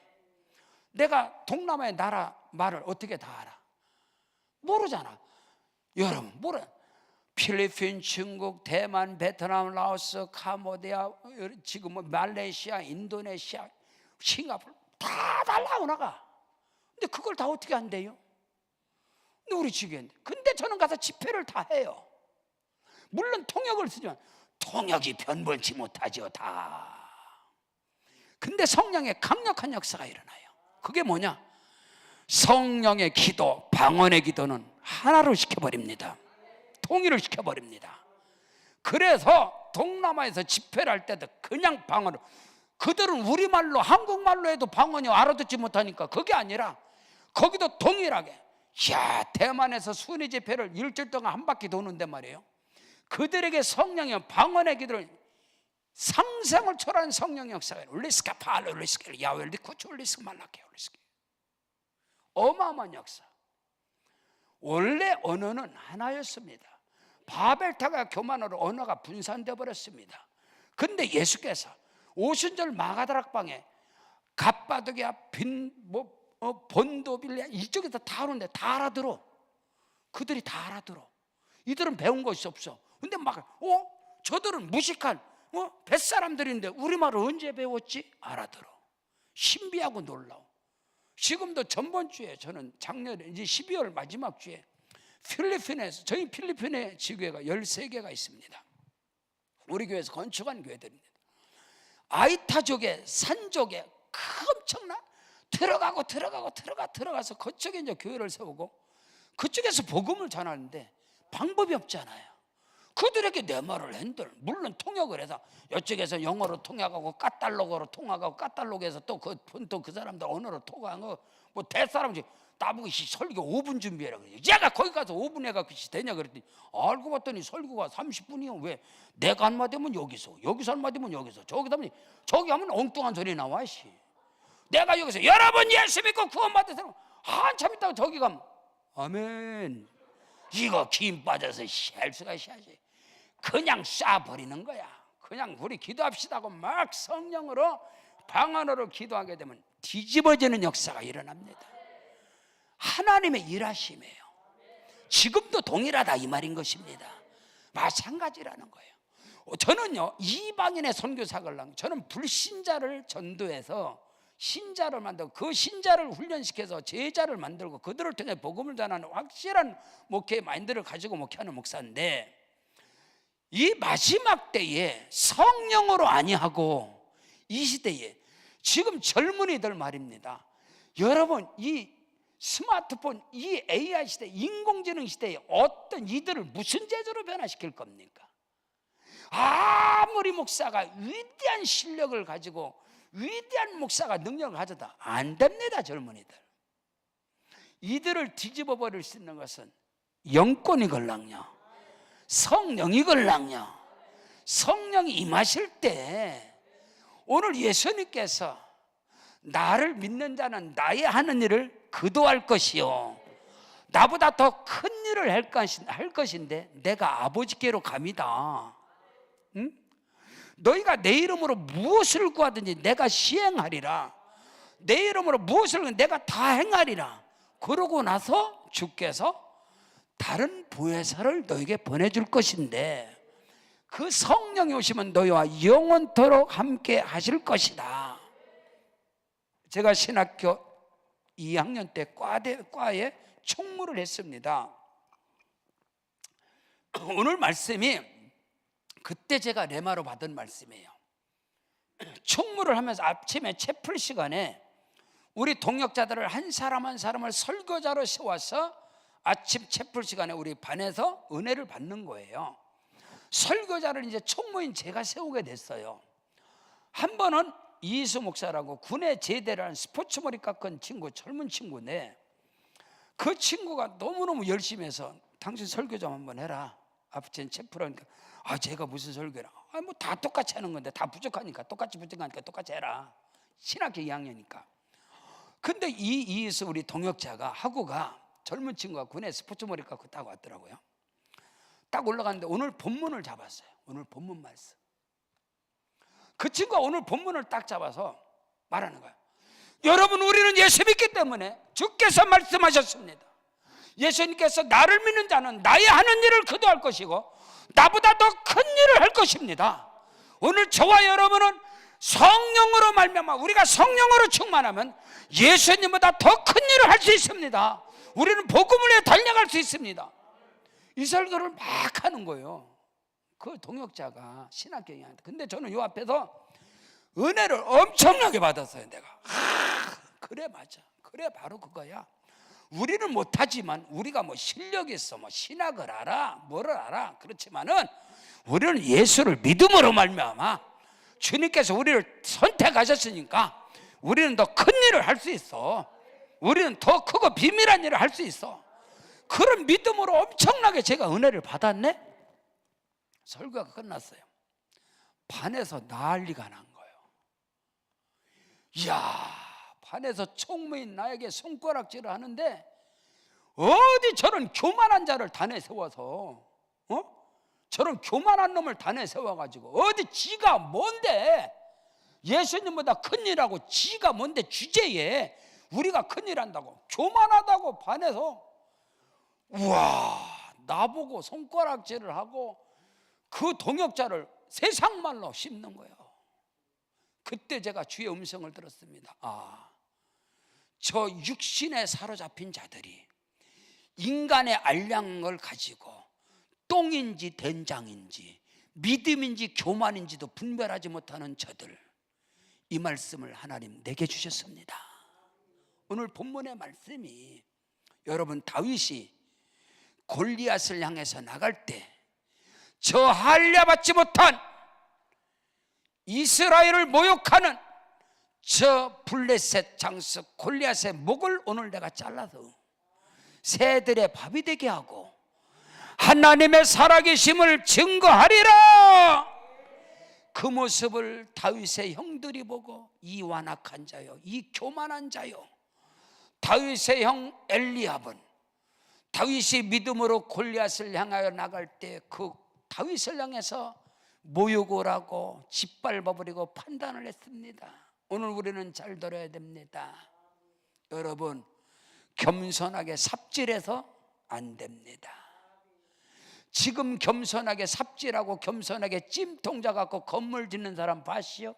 내가 동남아의 나라 말을 어떻게 다 알아? 모르잖아. 여러분 모르. 필리핀, 중국, 대만, 베트남, 라오스, 캄보디아, 지금 말레이시아, 인도네시아, 싱가포르 다 달라 언어가. 근데 그걸 다 어떻게 한대요? 근데 우리 지교회인데. 근데 저는 가서 집회를 다 해요. 물론 통역을 쓰지만 통역이 변변치 못하죠, 다. 근데 성령의 강력한 역사가 일어나요. 그게 뭐냐? 성령의 기도, 방언의 기도는 하나로 시켜버립니다. 통일을 시켜버립니다. 그래서 동남아에서 집회를 할 때도 그냥 방언으로, 그들은 우리말로 한국말로 해도 방언이 알아듣지 못하니까 그게 아니라 거기도 동일하게, 야, 대만에서 순위 집회를 일주일 동안 한 바퀴 도는데 말이에요. 그들에게 성령의 방언의 기도를 상상을 초월한 성령 역사가 울리스카 팔 울리스카 야웰리 쿠츠 울리스카 말라케 울리스카, 어마어마한 역사. 원래 언어는 하나였습니다. 바벨탑과 교만으로 언어가 분산되어 버렸습니다. 근데 예수께서 오순절 마가다락방에 갑바도기아 본도빌리아 이쪽에서 다 오는데 다 알아들어. 그들이 다 알아들어. 이들은 배운 것이 없어. 근데 막 저들은 무식한 뱃사람들인데 우리말을 언제 배웠지? 알아들어. 신비하고 놀라워. 지금도 전번 주에, 저는 작년에 이제 12월 마지막 주에 필리핀에서, 저희 필리핀의 지교회가 13개가 있습니다. 우리 교회에서 건축한 교회들입니다. 아이타족의 산족에 엄청난 들어가서 그쪽에 이제 교회를 세우고 그쪽에서 복음을 전하는데 방법이 없잖아요. 그들에게 내 말을 한들, 물론 통역을 해서 이쪽에서 영어로 통역하고 까탈로그로 통역하고 까탈로그에서 또 그 사람들 언어로 통역하고, 뭐 대사람이 나보고 설교 5분 준비해라 그래. 얘가 거기 가서 5분 해갖고 되냐 그랬더니, 알고 봤더니 설교가 30분이요. 왜? 내가 한마디 하면 여기서 한마디 하면 여기서, 저기 하면 엉뚱한 소리 나와. 내가 여기서 여러분 예수 믿고 구원받으세요 한참 있다가 저기 가면 아멘, 이거 김 빠져서 셀수가 샤지. 그냥 쏴버리는 거야. 그냥 우리 기도합시다고 막 성령으로 방언으로 기도하게 되면 뒤집어지는 역사가 일어납니다. 하나님의 일하심이에요. 지금도 동일하다 이 말인 것입니다. 마찬가지라는 거예요. 저는요, 이방인의 선교사를 하고, 저는 불신자를 전도해서 신자를 만들고, 그 신자를 훈련시켜서 제자를 만들고 그들을 통해 복음을 전하는 확실한 목회의 마인드를 가지고 목회하는 목사인데, 이 마지막 때에 성령으로 아니하고 이 시대에 지금 젊은이들 말입니다. 여러분, 이 스마트폰, 이 AI 시대, 인공지능 시대에 어떤 이들을 무슨 제재로 변화시킬 겁니까? 아무리 목사가 위대한 실력을 가지고, 위대한 목사가 능력을 가져도 안 됩니다. 젊은이들, 이들을 뒤집어 버릴 수 있는 것은 영권이 걸랑요, 성령이 걸랑요, 성령이 임하실 때 오늘 예수님께서 나를 믿는 자는 나의 하는 일을 그도 할 것이요 나보다 더 큰 일을 할 것인데 내가 아버지께로 갑니다. 응? 너희가 내 이름으로 무엇을 구하든지 내가 시행하리라. 내 이름으로 무엇을 내가 다 행하리라. 그러고 나서 주께서 다른 보혜사를 너에게 보내줄 것인데 그 성령이 오시면 너희와 영원토록 함께 하실 것이다. 제가 신학교 2학년 때 과에 총무를 했습니다. 오늘 말씀이 그때 제가 레마로 받은 말씀이에요. 총무를 하면서 아침에 채플 시간에 우리 동역자들을 한 사람 한 사람을 설교자로 세워서 아침 채플 시간에 우리 반에서 은혜를 받는 거예요. 설교자를 이제 총무인 제가 세우게 됐어요. 한 번은 이희수 목사라고 군에 제대를 한 스포츠 머리 깎은 친구, 젊은 친구인데 그 친구가 너무너무 열심히 해서 당신 설교 좀 한번 해라. 앞에 채플하니까 제가 무슨 설교라. 뭐 다 똑같이 하는 건데 다 부족하니까 똑같이 해라. 신학교 2학년이니까. 근데 이희수 우리 동역자가 하고가 젊은 친구가 군에 스포츠 머리 깎고 딱 왔더라고요. 딱 올라갔는데 오늘 본문을 잡았어요. 오늘 본문 말씀. 그 친구가 오늘 본문을 딱 잡아서 말하는 거예요. 여러분, 우리는 예수 믿기 때문에 주께서 말씀하셨습니다. 예수님께서 나를 믿는 자는 나의 하는 일을 그도 할 것이고 나보다 더 큰 일을 할 것입니다. 오늘 저와 여러분은 성령으로 말미암아 우리가 성령으로 충만하면 예수님보다 더 큰 일을 할 수 있습니다. 우리는 복음을 위해 달려갈 수 있습니다. 이 설교를 막 하는 거예요. 그 동역자가 신학교인한테. 근데 저는 요 앞에서 은혜를 엄청나게 받았어요. 내가 그래 맞아, 그래 바로 그거야. 우리는 못하지만 우리가 뭐 실력이 있어, 뭐 신학을 알아, 뭐를 알아. 그렇지만은 우리는 예수를 믿음으로 말미암아 주님께서 우리를 선택하셨으니까 우리는 더 큰 일을 할 수 있어. 우리는 더 크고 비밀한 일을 할 수 있어. 그런 믿음으로 엄청나게 제가 은혜를 받았네. 설교가 끝났어요. 반에서 난리가 난 거예요. 이야, 반에서 총무인 나에게 손가락질을 하는데 어디 저런 교만한 자를 단에 세워서 저런 교만한 놈을 단에 세워가지고 어디 지가 뭔데 예수님보다 큰일하고 지가 뭔데 주제에 우리가 큰일 한다고 교만하다고 반에서 우와 나보고 손가락질을 하고 그 동역자를 세상말로 씹는 거예요. 그때 제가 주의 음성을 들었습니다. 저 육신에 사로잡힌 자들이 인간의 알량을 가지고 똥인지 된장인지 믿음인지 교만인지도 분별하지 못하는 저들, 이 말씀을 하나님 내게 주셨습니다. 오늘 본문의 말씀이 여러분 다윗이 골리앗을 향해서 나갈 때 저 할례받지 못한 이스라엘을 모욕하는 저 블레셋 장수 골리앗의 목을 오늘 내가 잘라서 새들의 밥이 되게 하고 하나님의 살아계심을 증거하리라. 그 모습을 다윗의 형들이 보고 이 완악한 자요, 이 교만한 자요. 다윗의 형 엘리압은 다윗이 믿음으로 골리앗을 향하여 나갈 때 그 다윗을 향해서 모욕을 하고 짓밟아버리고 판단을 했습니다. 오늘 우리는 잘 들어야 됩니다. 여러분, 겸손하게 삽질해서 안 됩니다. 지금 겸손하게 삽질하고 겸손하게 찜통자 갖고 건물 짓는 사람 봤시요?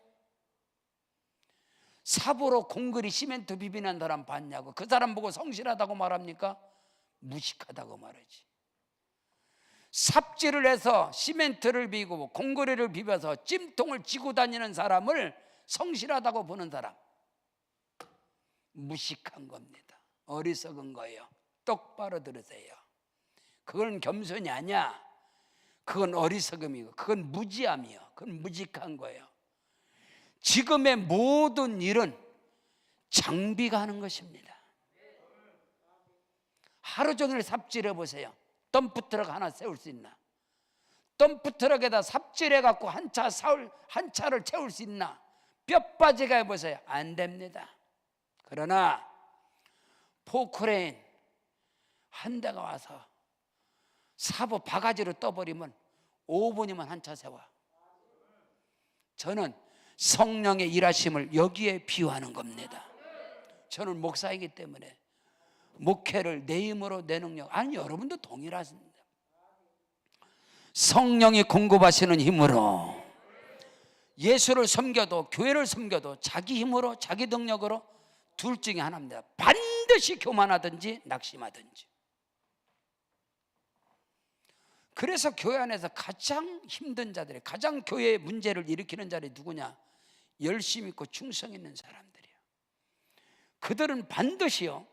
삽으로 공그리 시멘트 비비는 사람 봤냐고. 그 사람 보고 성실하다고 말합니까? 무식하다고 말하지. 삽질을 해서 시멘트를 비고 공그리를 비벼서 찜통을 지고 다니는 사람을 성실하다고 보는 사람, 무식한 겁니다. 어리석은 거예요. 똑바로 들으세요. 그건 겸손이 아니야. 그건 어리석음이고 그건 무지함이요. 그건 무직한 거예요. 지금의 모든 일은 장비가 하는 것입니다. 하루 종일 삽질해 보세요. 덤프트럭 하나 세울 수 있나? 덤프트럭에다 삽질해 갖고 한 차를 채울 수 있나? 뼈 빠지게 해보세요. 안 됩니다. 그러나 포크레인 한 대가 와서 사보 바가지로 떠버리면 5분이면 한 차 세워. 저는 성령의 일하심을 여기에 비유하는 겁니다. 저는 목사이기 때문에 목회를 내 힘으로 내 능력, 아니 여러분도 동일하십니다. 성령이 공급하시는 힘으로 예수를 섬겨도 교회를 섬겨도 자기 힘으로 자기 능력으로 둘 중에 하나입니다. 반드시 교만하든지 낙심하든지. 그래서 교회 안에서 가장 힘든 자들이, 가장 교회의 문제를 일으키는 자들이 누구냐? 열심 있고 충성 있는 사람들이에요. 그들은 반드시요,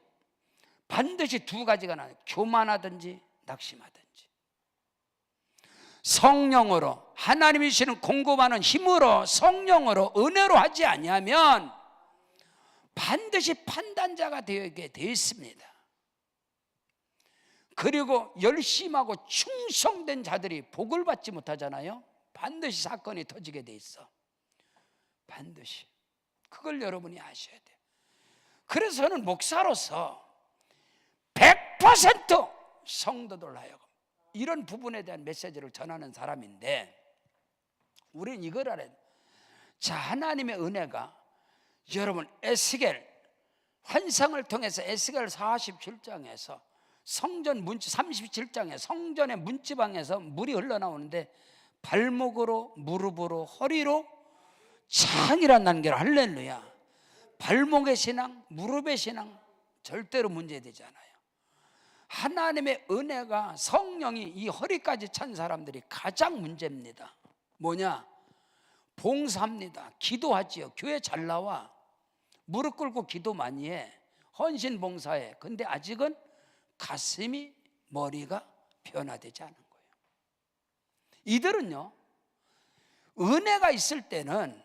반드시 두 가지가 나요. 교만하든지 낙심하든지. 성령으로, 하나님이 주시는 공급하는 힘으로, 성령으로, 은혜로 하지 아니하면 반드시 판단자가 되게 되어 있습니다. 그리고 열심하고 충성된 자들이 복을 받지 못하잖아요. 반드시 사건이 터지게 돼 있어. 반드시. 그걸 여러분이 아셔야 돼요. 그래서 저는 목사로서 100% 성도들 하여금 이런 부분에 대한 메시지를 전하는 사람인데, 우리는 이걸 알아야 돼요. 자, 하나님의 은혜가 여러분 에스겔 환상을 통해서 에스겔 47장에서 성전 문지 37장에 성전의 문지방에서 물이 흘러나오는데 발목으로 무릎으로 허리로 창이란 단계로, 할렐루야. 발목의 신앙, 무릎의 신앙 절대로 문제되지 않아요. 하나님의 은혜가, 성령이 이 허리까지 찬 사람들이 가장 문제입니다. 뭐냐? 봉사합니다. 기도하지요. 교회 잘 나와. 무릎 꿇고 기도 많이 해. 헌신 봉사해. 근데 아직은 가슴이, 머리가 변화되지 않은 거예요. 이들은요, 은혜가 있을 때는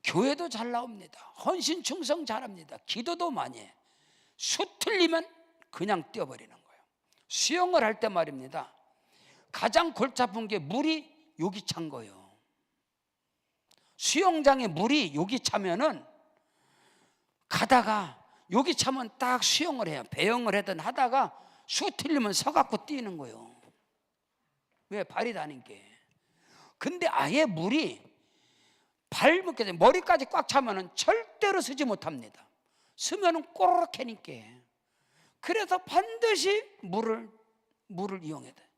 교회도 잘 나옵니다. 헌신 충성 잘합니다. 기도도 많이 해. 수 틀리면 그냥 뛰어버리는 거예요. 수영을 할 때 말입니다. 가장 골치 아픈 게 물이 여기 찬 거예요. 수영장에 물이 여기 차면은 가다가 여기 차면 딱 수영을 해요. 배영을 하든 하다가 수 틀리면 서갖고 뛰는 거예요. 왜? 발이 다니니까. 근데 아예 물이 발목까지, 머리까지 꽉 차면은 절대로 서지 못합니다. 서면은 꼬르륵 캐니까. 그래서 반드시 물을 이용해야 돼.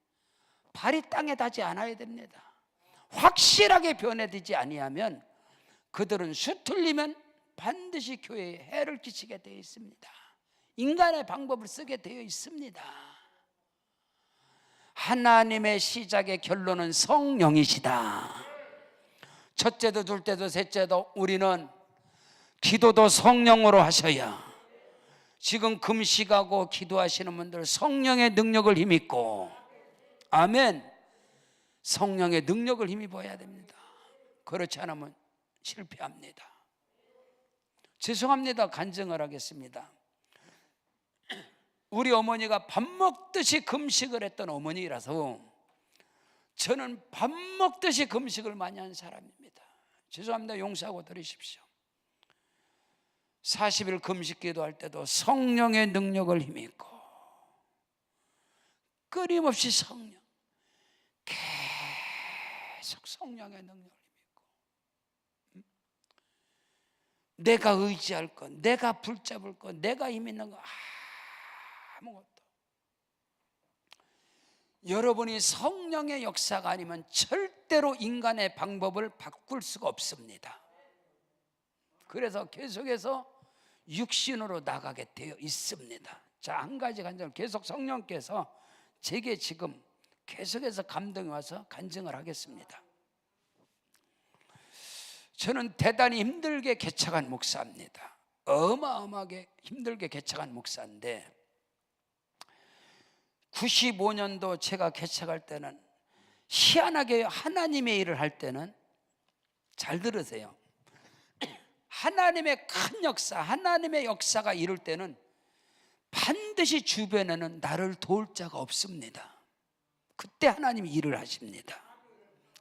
발이 땅에 닿지 않아야 됩니다. 확실하게 변해지지 아니하면 그들은 수 틀리면 반드시 교회에 해를 끼치게 되어 있습니다. 인간의 방법을 쓰게 되어 있습니다. 하나님의 시작의 결론은 성령이시다. 첫째도 둘째도 셋째도 우리는 기도도 성령으로 하셔야, 지금 금식하고 기도하시는 분들 성령의 능력을 힘입고, 아멘, 성령의 능력을 힘입어야 됩니다. 그렇지 않으면 실패합니다. 죄송합니다. 간증을 하겠습니다. 우리 어머니가 밥 먹듯이 금식을 했던 어머니라서 저는 밥 먹듯이 금식을 많이 한 사람입니다. 죄송합니다. 용서하고 들으십시오. 40일 금식 기도할 때도 성령의 능력을 힘입고 끊임없이 성령, 계속 성령의 능력을 힘입고, 내가 의지할 것, 내가 붙잡을 것, 내가 힘 있는 것 아무것도. 여러분이 성령의 역사가 아니면 절대로 인간의 방법을 바꿀 수가 없습니다. 그래서 계속해서 육신으로 나가게 되어 있습니다. 자, 한 가지 간증을 계속 성령께서 제게 지금 계속해서 감동이 와서 간증을 하겠습니다. 저는 대단히 힘들게 개척한 목사입니다. 어마어마하게 힘들게 개척한 목사인데 95년도 제가 개척할 때는 희한하게 하나님의 일을 할 때는, 잘 들으세요, 하나님의 큰 역사, 하나님의 역사가 이룰 때는 반드시 주변에는 나를 도울 자가 없습니다. 그때 하나님이 일을 하십니다.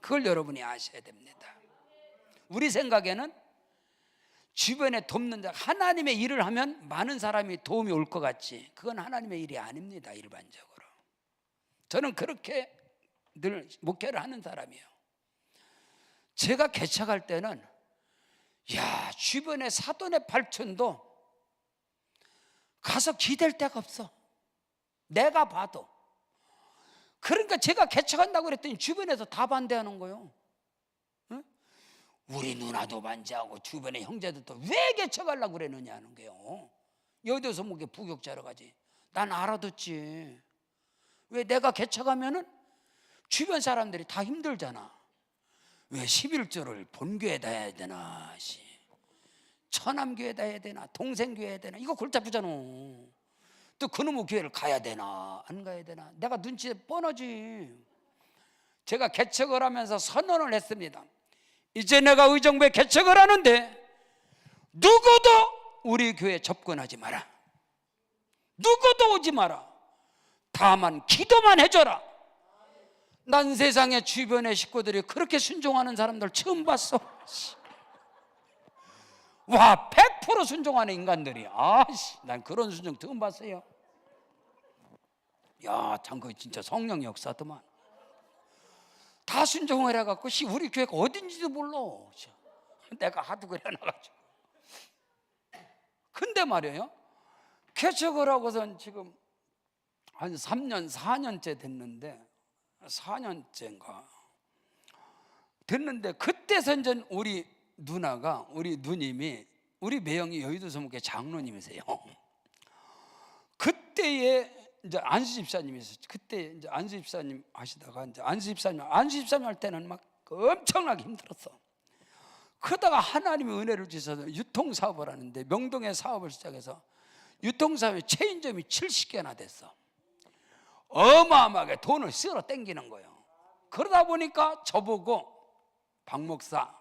그걸 여러분이 아셔야 됩니다. 우리 생각에는 주변에 돕는 자, 하나님의 일을 하면 많은 사람이 도움이 올 것 같지, 그건 하나님의 일이 아닙니다. 일반적으로 저는 그렇게 늘 목회를 하는 사람이에요. 제가 개척할 때는 주변에 사돈의 팔촌도 가서 기댈 데가 없어, 내가 봐도. 그러니까 제가 개척한다고 그랬더니 주변에서 다 반대하는 거예요. 응? 우리 누나도 반대하고 주변의 형제들도 왜 개척하려고 그랬느냐는 거예요. 여기서 뭐 부격자러 가지. 난 알아듣지. 왜 내가 개척하면은 주변 사람들이 다 힘들잖아. 왜 11조를 본교에다 해야 되나, 처남교에다 해야 되나, 동생교에 해야 되나, 이거 골치 아프잖아. 또 그놈의 교회를 가야 되나 안 가야 되나, 내가 눈치에 뻔하지. 제가 개척을 하면서 선언을 했습니다. 이제 내가 의정부에 개척을 하는데 누구도 우리 교회에 접근하지 마라, 누구도 오지 마라, 다만 기도만 해줘라. 난 세상에 주변의 식구들이 그렇게 순종하는 사람들 처음 봤어. 와, 100% 순종하는 인간들이. 난 그런 순종 처음 봤어요. 참 그거 진짜 성령 역사더만. 다 순종을 해갖고 우리 교회가 어딘지도 몰라. 내가 하도 그래놔가지고. 근데 말이에요, 개척을 하고선 지금 한 3년 4년째 됐는데, 4년째인가 됐는데, 그때서 이제 우리 누나가, 우리 누님이, 우리 매형이 여의도 서목회 장로님이세요. 그때에 이제 안수 집사님이 있었죠. 그때 이제 안수 집사님 하시다가, 이제 안수 집사님 할 때는 막 엄청나게 힘들었어. 그러다가 하나님이 은혜를 주셔서 유통사업을 하는데, 명동에 사업을 시작해서 유통사업의 체인점이 70개나 됐어. 어마어마하게 돈을 쓸어 땡기는 거예요. 그러다 보니까 저보고, 박 목사,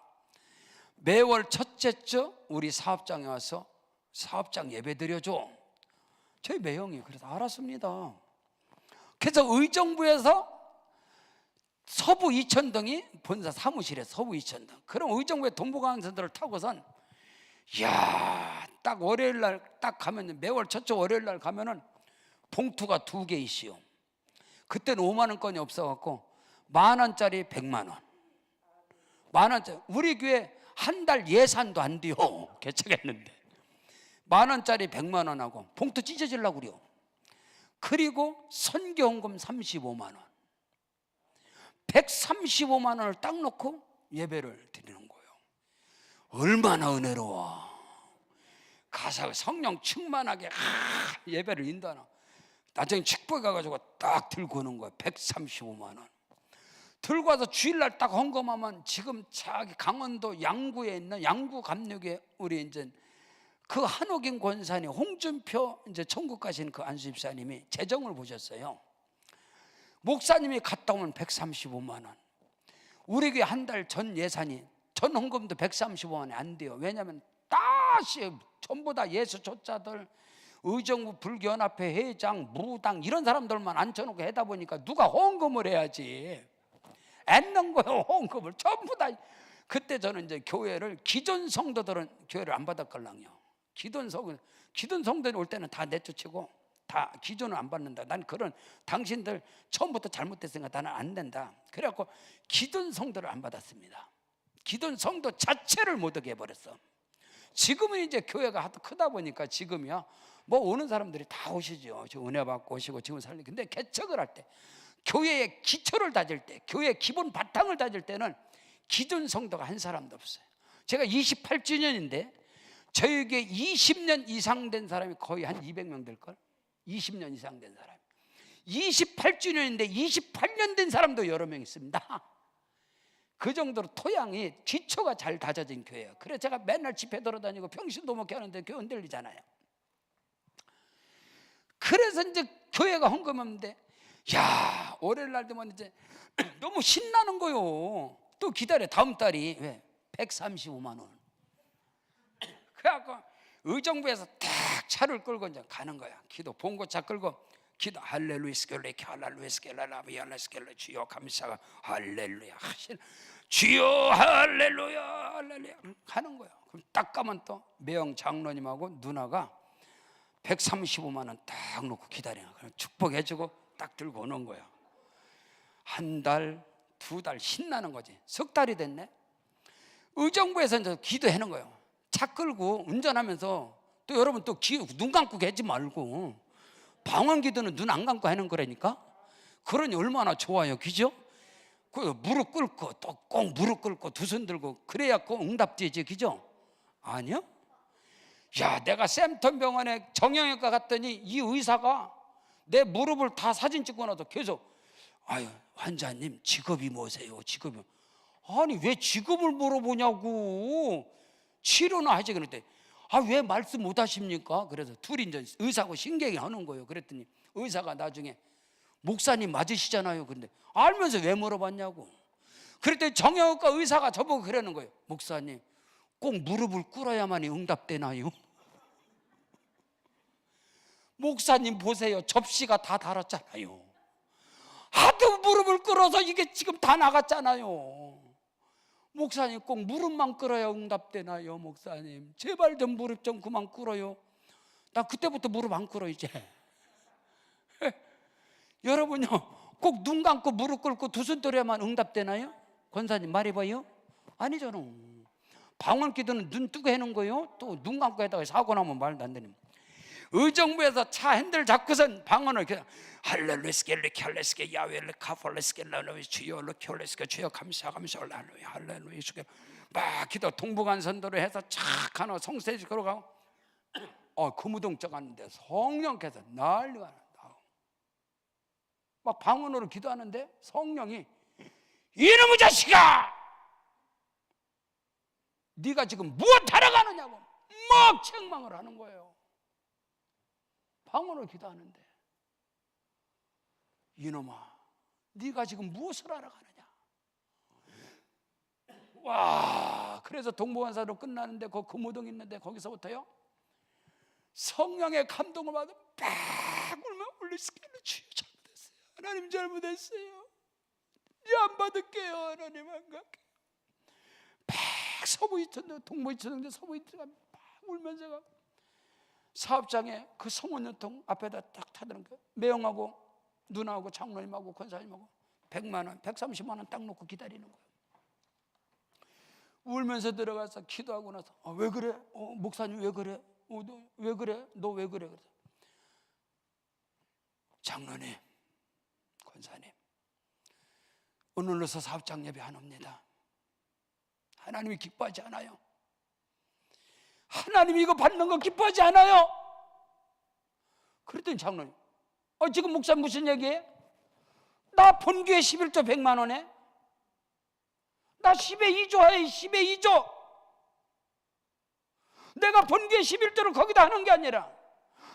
매월 첫째 주 우리 사업장에 와서 사업장 예배 드려줘. 저희 매형이 그래서 알았습니다. 그래서 의정부에서 서부 이천동이 본사 사무실에, 서부 이천동. 그럼 의정부의 동부강선도를 타고선, 딱 월요일 날 딱 가면, 매월 첫째 월요일 날 가면은 봉투가 2개 있어요. 그때는 5만 원권이 없어갖고 10,000원짜리 100만 원, 10,000원짜리. 우리 교회 한 달 예산도 안 돼요. 개척했는데 10,000원짜리 100만 원하고 봉투 찢어지려고 그래요. 그리고 선교헌금 35만 원, 135만 원을 딱 놓고 예배를 드리는 거예요. 얼마나 은혜로워. 가서 성령 충만하게 예배를 인도하나. 나중에 축복에 가가지고 딱 들고 오는 거예요. 135만 원 들고 와서 주일날 딱 헌금하면, 지금 자기 강원도 양구에 있는 양구 감력에 우리 이제 그 한옥인 권사님 홍준표 이제 천국 가신 그 안수 집사님이 재정을 보셨어요. 목사님이 갔다 오면 135만 원. 우리 교회 한 달 전 예산이, 전 헌금도 135만 원이 안 돼요. 왜냐하면 다시 전부 다 예수 조자들, 의정부 불교연합회 회장, 무당 이런 사람들만 앉혀놓고 하다 보니까 누가 헌금을 해야지. 애는 거예요, 헌금을 전부 다. 그때 저는 이제 교회를, 기존 성도들은 교회를 안 받았걸랑요. 기존 성도들 올 때는 다 내쫓고, 다 기존을 안 받는다. 난 그런, 당신들 처음부터 잘못됐으니까 나는 안 된다. 그래갖고 기존 성도를 안 받았습니다. 기존 성도 자체를 못 오게 해버렸어. 지금은 이제 교회가 하도 크다 보니까 지금이야 뭐 오는 사람들이 다 오시죠. 저 은혜 받고 오시고 지금 살리. 근데 개척을 할 때, 교회의 기초를 다질 때, 교회의 기본 바탕을 다질 때는 기존 성도가 한 사람도 없어요. 제가 28주년인데 저에게 20년 이상 된 사람이 거의 한 200명 될걸? 20년 이상 된 사람. 28주년인데 28년 된 사람도 여러 명 있습니다. 그 정도로 토양이, 기초가 잘 다져진 교회예요. 그래서 제가 맨날 집회 돌아다니고 평신도 먹게 하는데 교회 흔들리잖아요. 그래서 이제 교회가 헌금하는데, 월요일 날 되면 이제 너무 신나는 거요. 또 기다려, 다음 달이. 왜? 135만 원. 그래갖고 의정부에서 딱 차를 끌고 이제 가는 거야. 기도 본고차 끌고 기도 할렐루야 스켈레 할렐루야 스켈레 라비알라 스켈레 주여 감사가 할렐루야 하시는 주여 할렐루야 할렐루야 하는 거야. 그럼 딱 가면 또 매형 장로님하고 누나가 135만 원 딱 놓고 기다려. 그럼 축복해주고 딱 들고 오는 거야. 한 달, 두 달 신나는 거지. 석 달이 됐네. 의정부에서 이제 기도하는 거예요. 차 끌고 운전하면서 또 여러분 또 눈 감고 계지 말고 방언 기도는 눈 안 감고 하는 거라니까. 그러니 얼마나 좋아요, 그죠? 그 무릎 꿇고 또 꼭 무릎 꿇고 두 손 들고 그래야 꼭 응답되지, 그죠? 아니요? 야, 내가 샘턴 병원에 정형외과 갔더니 이 의사가 내 무릎을 다 사진 찍고 나서 계속 아유 환자님 직업이 뭐세요? 직업이 아니 왜 직업을 물어보냐고 치료나 하지. 그랬더니 아 왜 말씀 못 하십니까? 그래서 둘이 이제 의사하고 신경이 하는 거예요. 그랬더니 의사가 나중에 목사님 맞으시잖아요. 그런데 알면서 왜 물어봤냐고. 그랬더니 정형외과 의사가 저보고 그러는 거예요. 목사님 꼭 무릎을 꿇어야만이 응답되나요? 목사님 보세요. 접시가 다 닳았잖아요. 하도 무릎을 꿇어서 이게 지금 다 나갔잖아요. 목사님 꼭 무릎만 꿇어야 응답되나요? 목사님 제발 좀 무릎 좀 그만 꿇어요. 나 그때부터 무릎 안 꿇어 이제. 여러분요 꼭 눈 감고 무릎 꿇고 두 손 들어야만 응답되나요? 권사님 말해봐요. 아니잖아. 방언 기도는 눈 뜨고 해는 거예요. 또 눈 감고 해다가 사고 나면 말도 안 되는. 의정부에서 차 핸들 잡고선 방언을 할렐루야 스켈레 켤레스케 야외레 카폴레스케 라노이 주여 르켤레스케 주여 감사하면서 할렐루야 할렐루야 스케 막 기도 동부간선도로 해서 착 하나 성세지 걸어가고 금우동쪽 갔는데 성령께서 난리가 난다. 막 방언으로 기도하는데 성령이 이놈의 자식아 네가 지금 무엇하러 가느냐고 막 책망을 하는 거예요. 방언으로 기도하는데 이놈아 네가 지금 무엇을 하러 가느냐. 와 그래서 동부간사로 끝나는데 그 금호동 있는데 거기서부터요 성령의 감동을 받아 막 울면 올리스케로 주여 잘못했어요. 하나님 잘못했어요. 이제 안 받을게요. 하나님 안 갈게요. 막 서부이천도 동부이천도 서부이천가 막 울면서 가 사업장에 그 성원유통 앞에다 딱 타드는 거예요. 매형하고 누나하고 장로님하고 권사님하고 100만 원, 130만 원 딱 놓고 기다리는 거예요. 울면서 들어가서 기도하고 나서 왜 그래? 목사님 왜 그래? 너 왜 그래? 너 왜 그래? 그래서 장로님, 권사님 오늘로서 사업장 예배 안 옵니다. 하나님이 기뻐하지 않아요. 하나님이 이거 받는 거 기뻐하지 않아요. 그랬더니 장로님 지금 목사님 무슨 얘기해? 나 본교회 11조 100만 원에 나 10에 2조 해. 10에 2조 내가 본교회 11조를 거기다 하는 게 아니라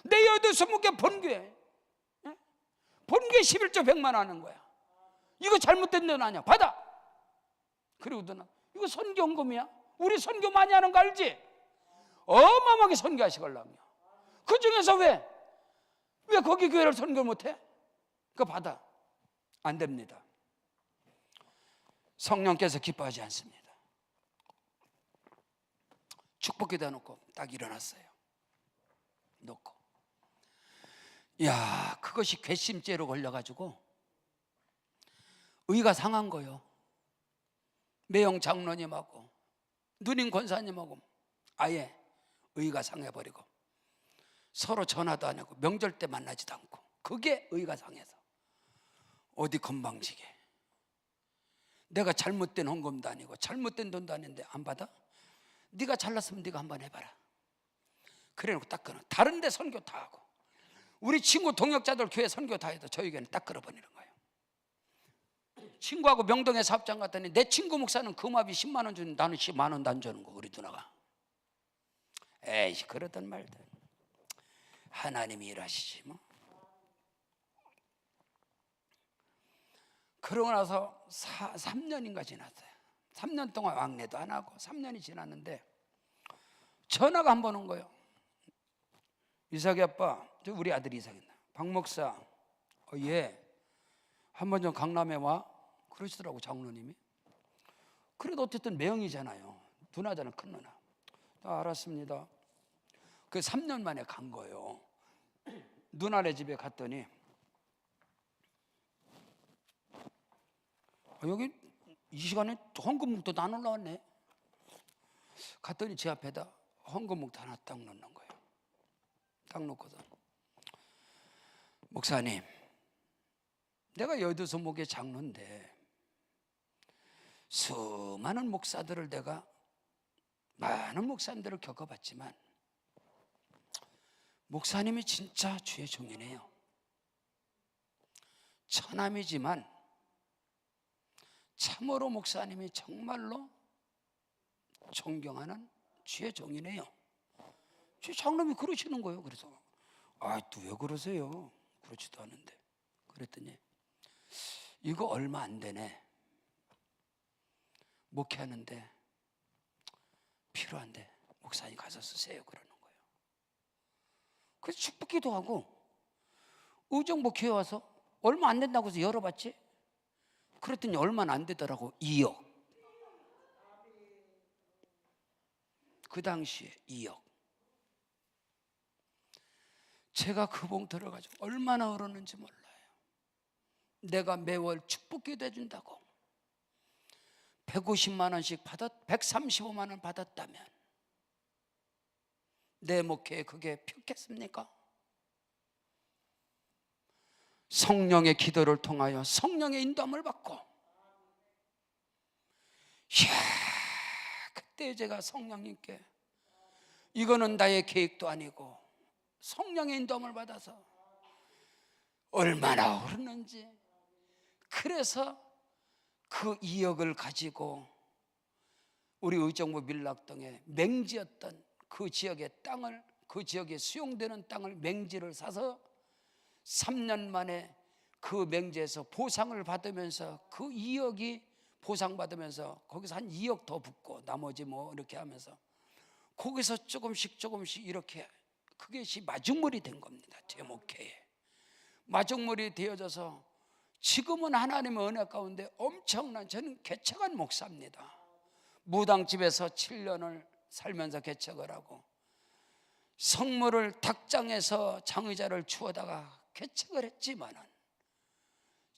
내 여덟 20개 본교회 본교회 11조 100만 원 하는 거야. 이거 잘못된 돈 아니야. 받아. 그리고 누나 이거 선교헌금이야. 우리 선교 많이 하는 거 알지? 어마어마하게 선교하시걸랑요. 그 중에서 왜 거기 교회를 선교를 못해? 그거 받아. 안 됩니다. 성령께서 기뻐하지 않습니다. 축복기도 놓고 딱 일어났어요. 놓고 야 그것이 괘씸죄로 걸려가지고 의가 상한 거요. 매형 장로님하고 누님 권사님하고 아예 의가 상해버리고 서로 전화도 안 하고 명절 때 만나지도 않고 그게 의가 상해서 어디 건방지게 내가 잘못된 헌금도 아니고 잘못된 돈도 아닌데 안 받아? 네가 잘났으면 네가 한번 해봐라. 그래놓고 딱 끊어. 다른 데 선교 다 하고 우리 친구 동역자들 교회 선교 다 해도 저희 교회는 딱 끌어버리는 거예요. 친구하고 명동에 사업장 갔더니 내 친구 목사는 금압이 10만 원 주는데 나는 10만 원도 안 주는 거. 우리 누나가 에이 그러던 말든 하나님이 일하시지 뭐. 그러고 나서 3년인가 지났어요. 3년 동안 왕래도 안 하고 3년이 지났는데 전화가 한 번 온 거예요. 이삭이 아빠, 우리 아들이 이삭이다. 박 목사, 예, 한번 좀 강남에 와 그러시더라고 장로님이. 그래도 어쨌든 매형이잖아요. 누나잖아, 큰 누나. 알았습니다. 그 3년 만에 간 거예요. 누나네 집에 갔더니 여기 이 시간에 헌금묵도 안 올라왔네. 갔더니 제 앞에다 헌금묵도 하나 딱 넣는 거예요. 딱 놓고서, 목사님, 내가 여의도 목회 장로인데 수많은 목사들을 내가 많은 목사님들을 겪어봤지만 목사님이 진짜 주의 종이네요. 처남이지만 참으로 목사님이 정말로 존경하는 주의 종이네요. 제 장로님이 그러시는 거예요. 그래서 또 왜 그러세요? 그렇지도 않은데. 그랬더니 이거 얼마 안 되네. 목회하는데 필요한데 목사님 가서 쓰세요. 그러는 거예요. 그래서 축복기도 하고 의정 목회에 와서 얼마 안 된다고 해서 열어봤지. 그랬더니 얼마나 안 되더라고. 2억. 그 당시에 2억. 제가 그 봉투를 가지고 얼마나 얼었는지 몰라요. 내가 매월 축복기도 해준다고 150만 원씩 135만 원 받았다면 내 목회에 그게 필요했습니까? 성령의 기도를 통하여 성령의 인도함을 받고, 이야, 그때 제가 성령님께 이거는 나의 계획도 아니고 성령의 인도함을 받아서 얼마나 오르는지. 그래서 그 2억을 가지고 우리 의정부 밀락동에 맹지였던 그 지역의 땅을, 그 지역에 수용되는 땅을 맹지를 사서 3년 만에 그 맹지에서 보상을 받으면서 그 2억이 보상받으면서 거기서 한 2억 더 붙고 나머지 뭐 이렇게 하면서 거기서 조금씩 이렇게 그것이 마중물이 된 겁니다. 제 목회에 마중물이 되어져서 지금은 하나님의 은혜 가운데 엄청난, 저는 개척한 목사입니다. 무당집에서 7년을 살면서 개척을 하고 성모를 닭장에서 장의자를 주워다가 개척을 했지만은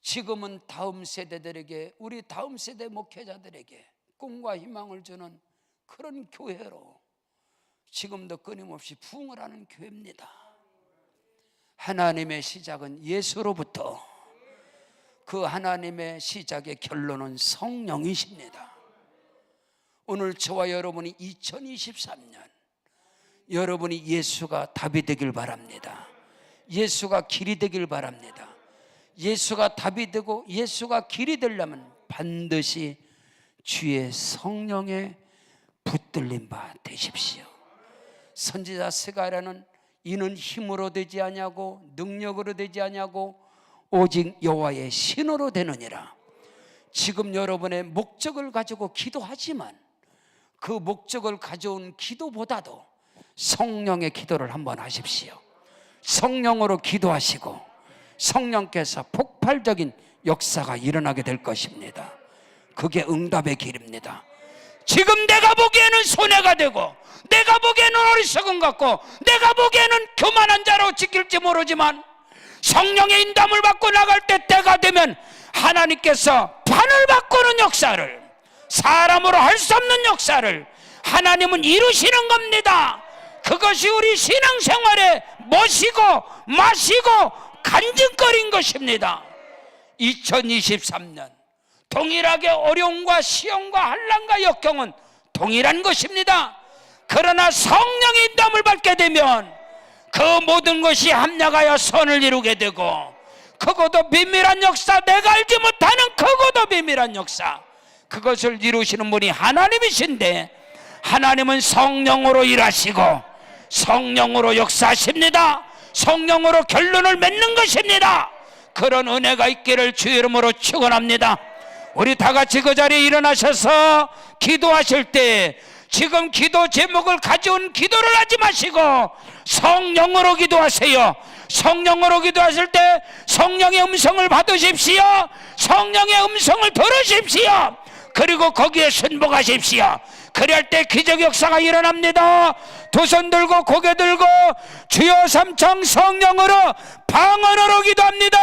지금은 다음 세대들에게, 우리 다음 세대 목회자들에게 꿈과 희망을 주는 그런 교회로 지금도 끊임없이 부흥을 하는 교회입니다. 하나님의 시작은 예수로부터, 그 하나님의 시작의 결론은 성령이십니다. 오늘 저와 여러분이 2023년 여러분이 예수가 답이 되길 바랍니다. 예수가 길이 되길 바랍니다. 예수가 답이 되고 예수가 길이 되려면 반드시 주의 성령에 붙들린 바 되십시오. 선지자 스가랴는 이는 힘으로 되지 아니하고 능력으로 되지 아니하고 오직 여호와의 신으로 되느니라. 지금 여러분의 목적을 가지고 기도하지만 그 목적을 가져온 기도보다도 성령의 기도를 한번 하십시오. 성령으로 기도하시고 성령께서 폭발적인 역사가 일어나게 될 것입니다. 그게 응답의 길입니다. 지금 내가 보기에는 손해가 되고 내가 보기에는 어리석은 것 같고 내가 보기에는 교만한 자로 지킬지 모르지만 성령의 인담을 받고 나갈 때가 되면 하나님께서 판을 바꾸는 역사를, 사람으로 할 수 없는 역사를 하나님은 이루시는 겁니다. 그것이 우리 신앙생활의 멋이고 맛이고 간증거리인 것입니다. 2023년 동일하게 어려움과 시험과 환난과 역경은 동일한 것입니다. 그러나 성령의 인도함을 받게 되면 그 모든 것이 합력하여 선을 이루게 되고, 크고도 비밀한 역사, 내가 알지 못하는 크고도 비밀한 역사, 그것을 이루시는 분이 하나님이신데 하나님은 성령으로 일하시고 성령으로 역사하십니다. 성령으로 결론을 맺는 것입니다. 그런 은혜가 있기를 주의 이름으로 축원합니다. 우리 다 같이 그 자리에 일어나셔서 기도하실 때 지금 기도 제목을 가져온 기도를 하지 마시고 성령으로 기도하세요. 성령으로 기도하실 때 성령의 음성을 받으십시오. 성령의 음성을 들으십시오. 그리고 거기에 순복하십시오. 그럴 때 기적 역사가 일어납니다. 두 손 들고 고개 들고 주여 삼창 성령으로 방언으로 기도합니다.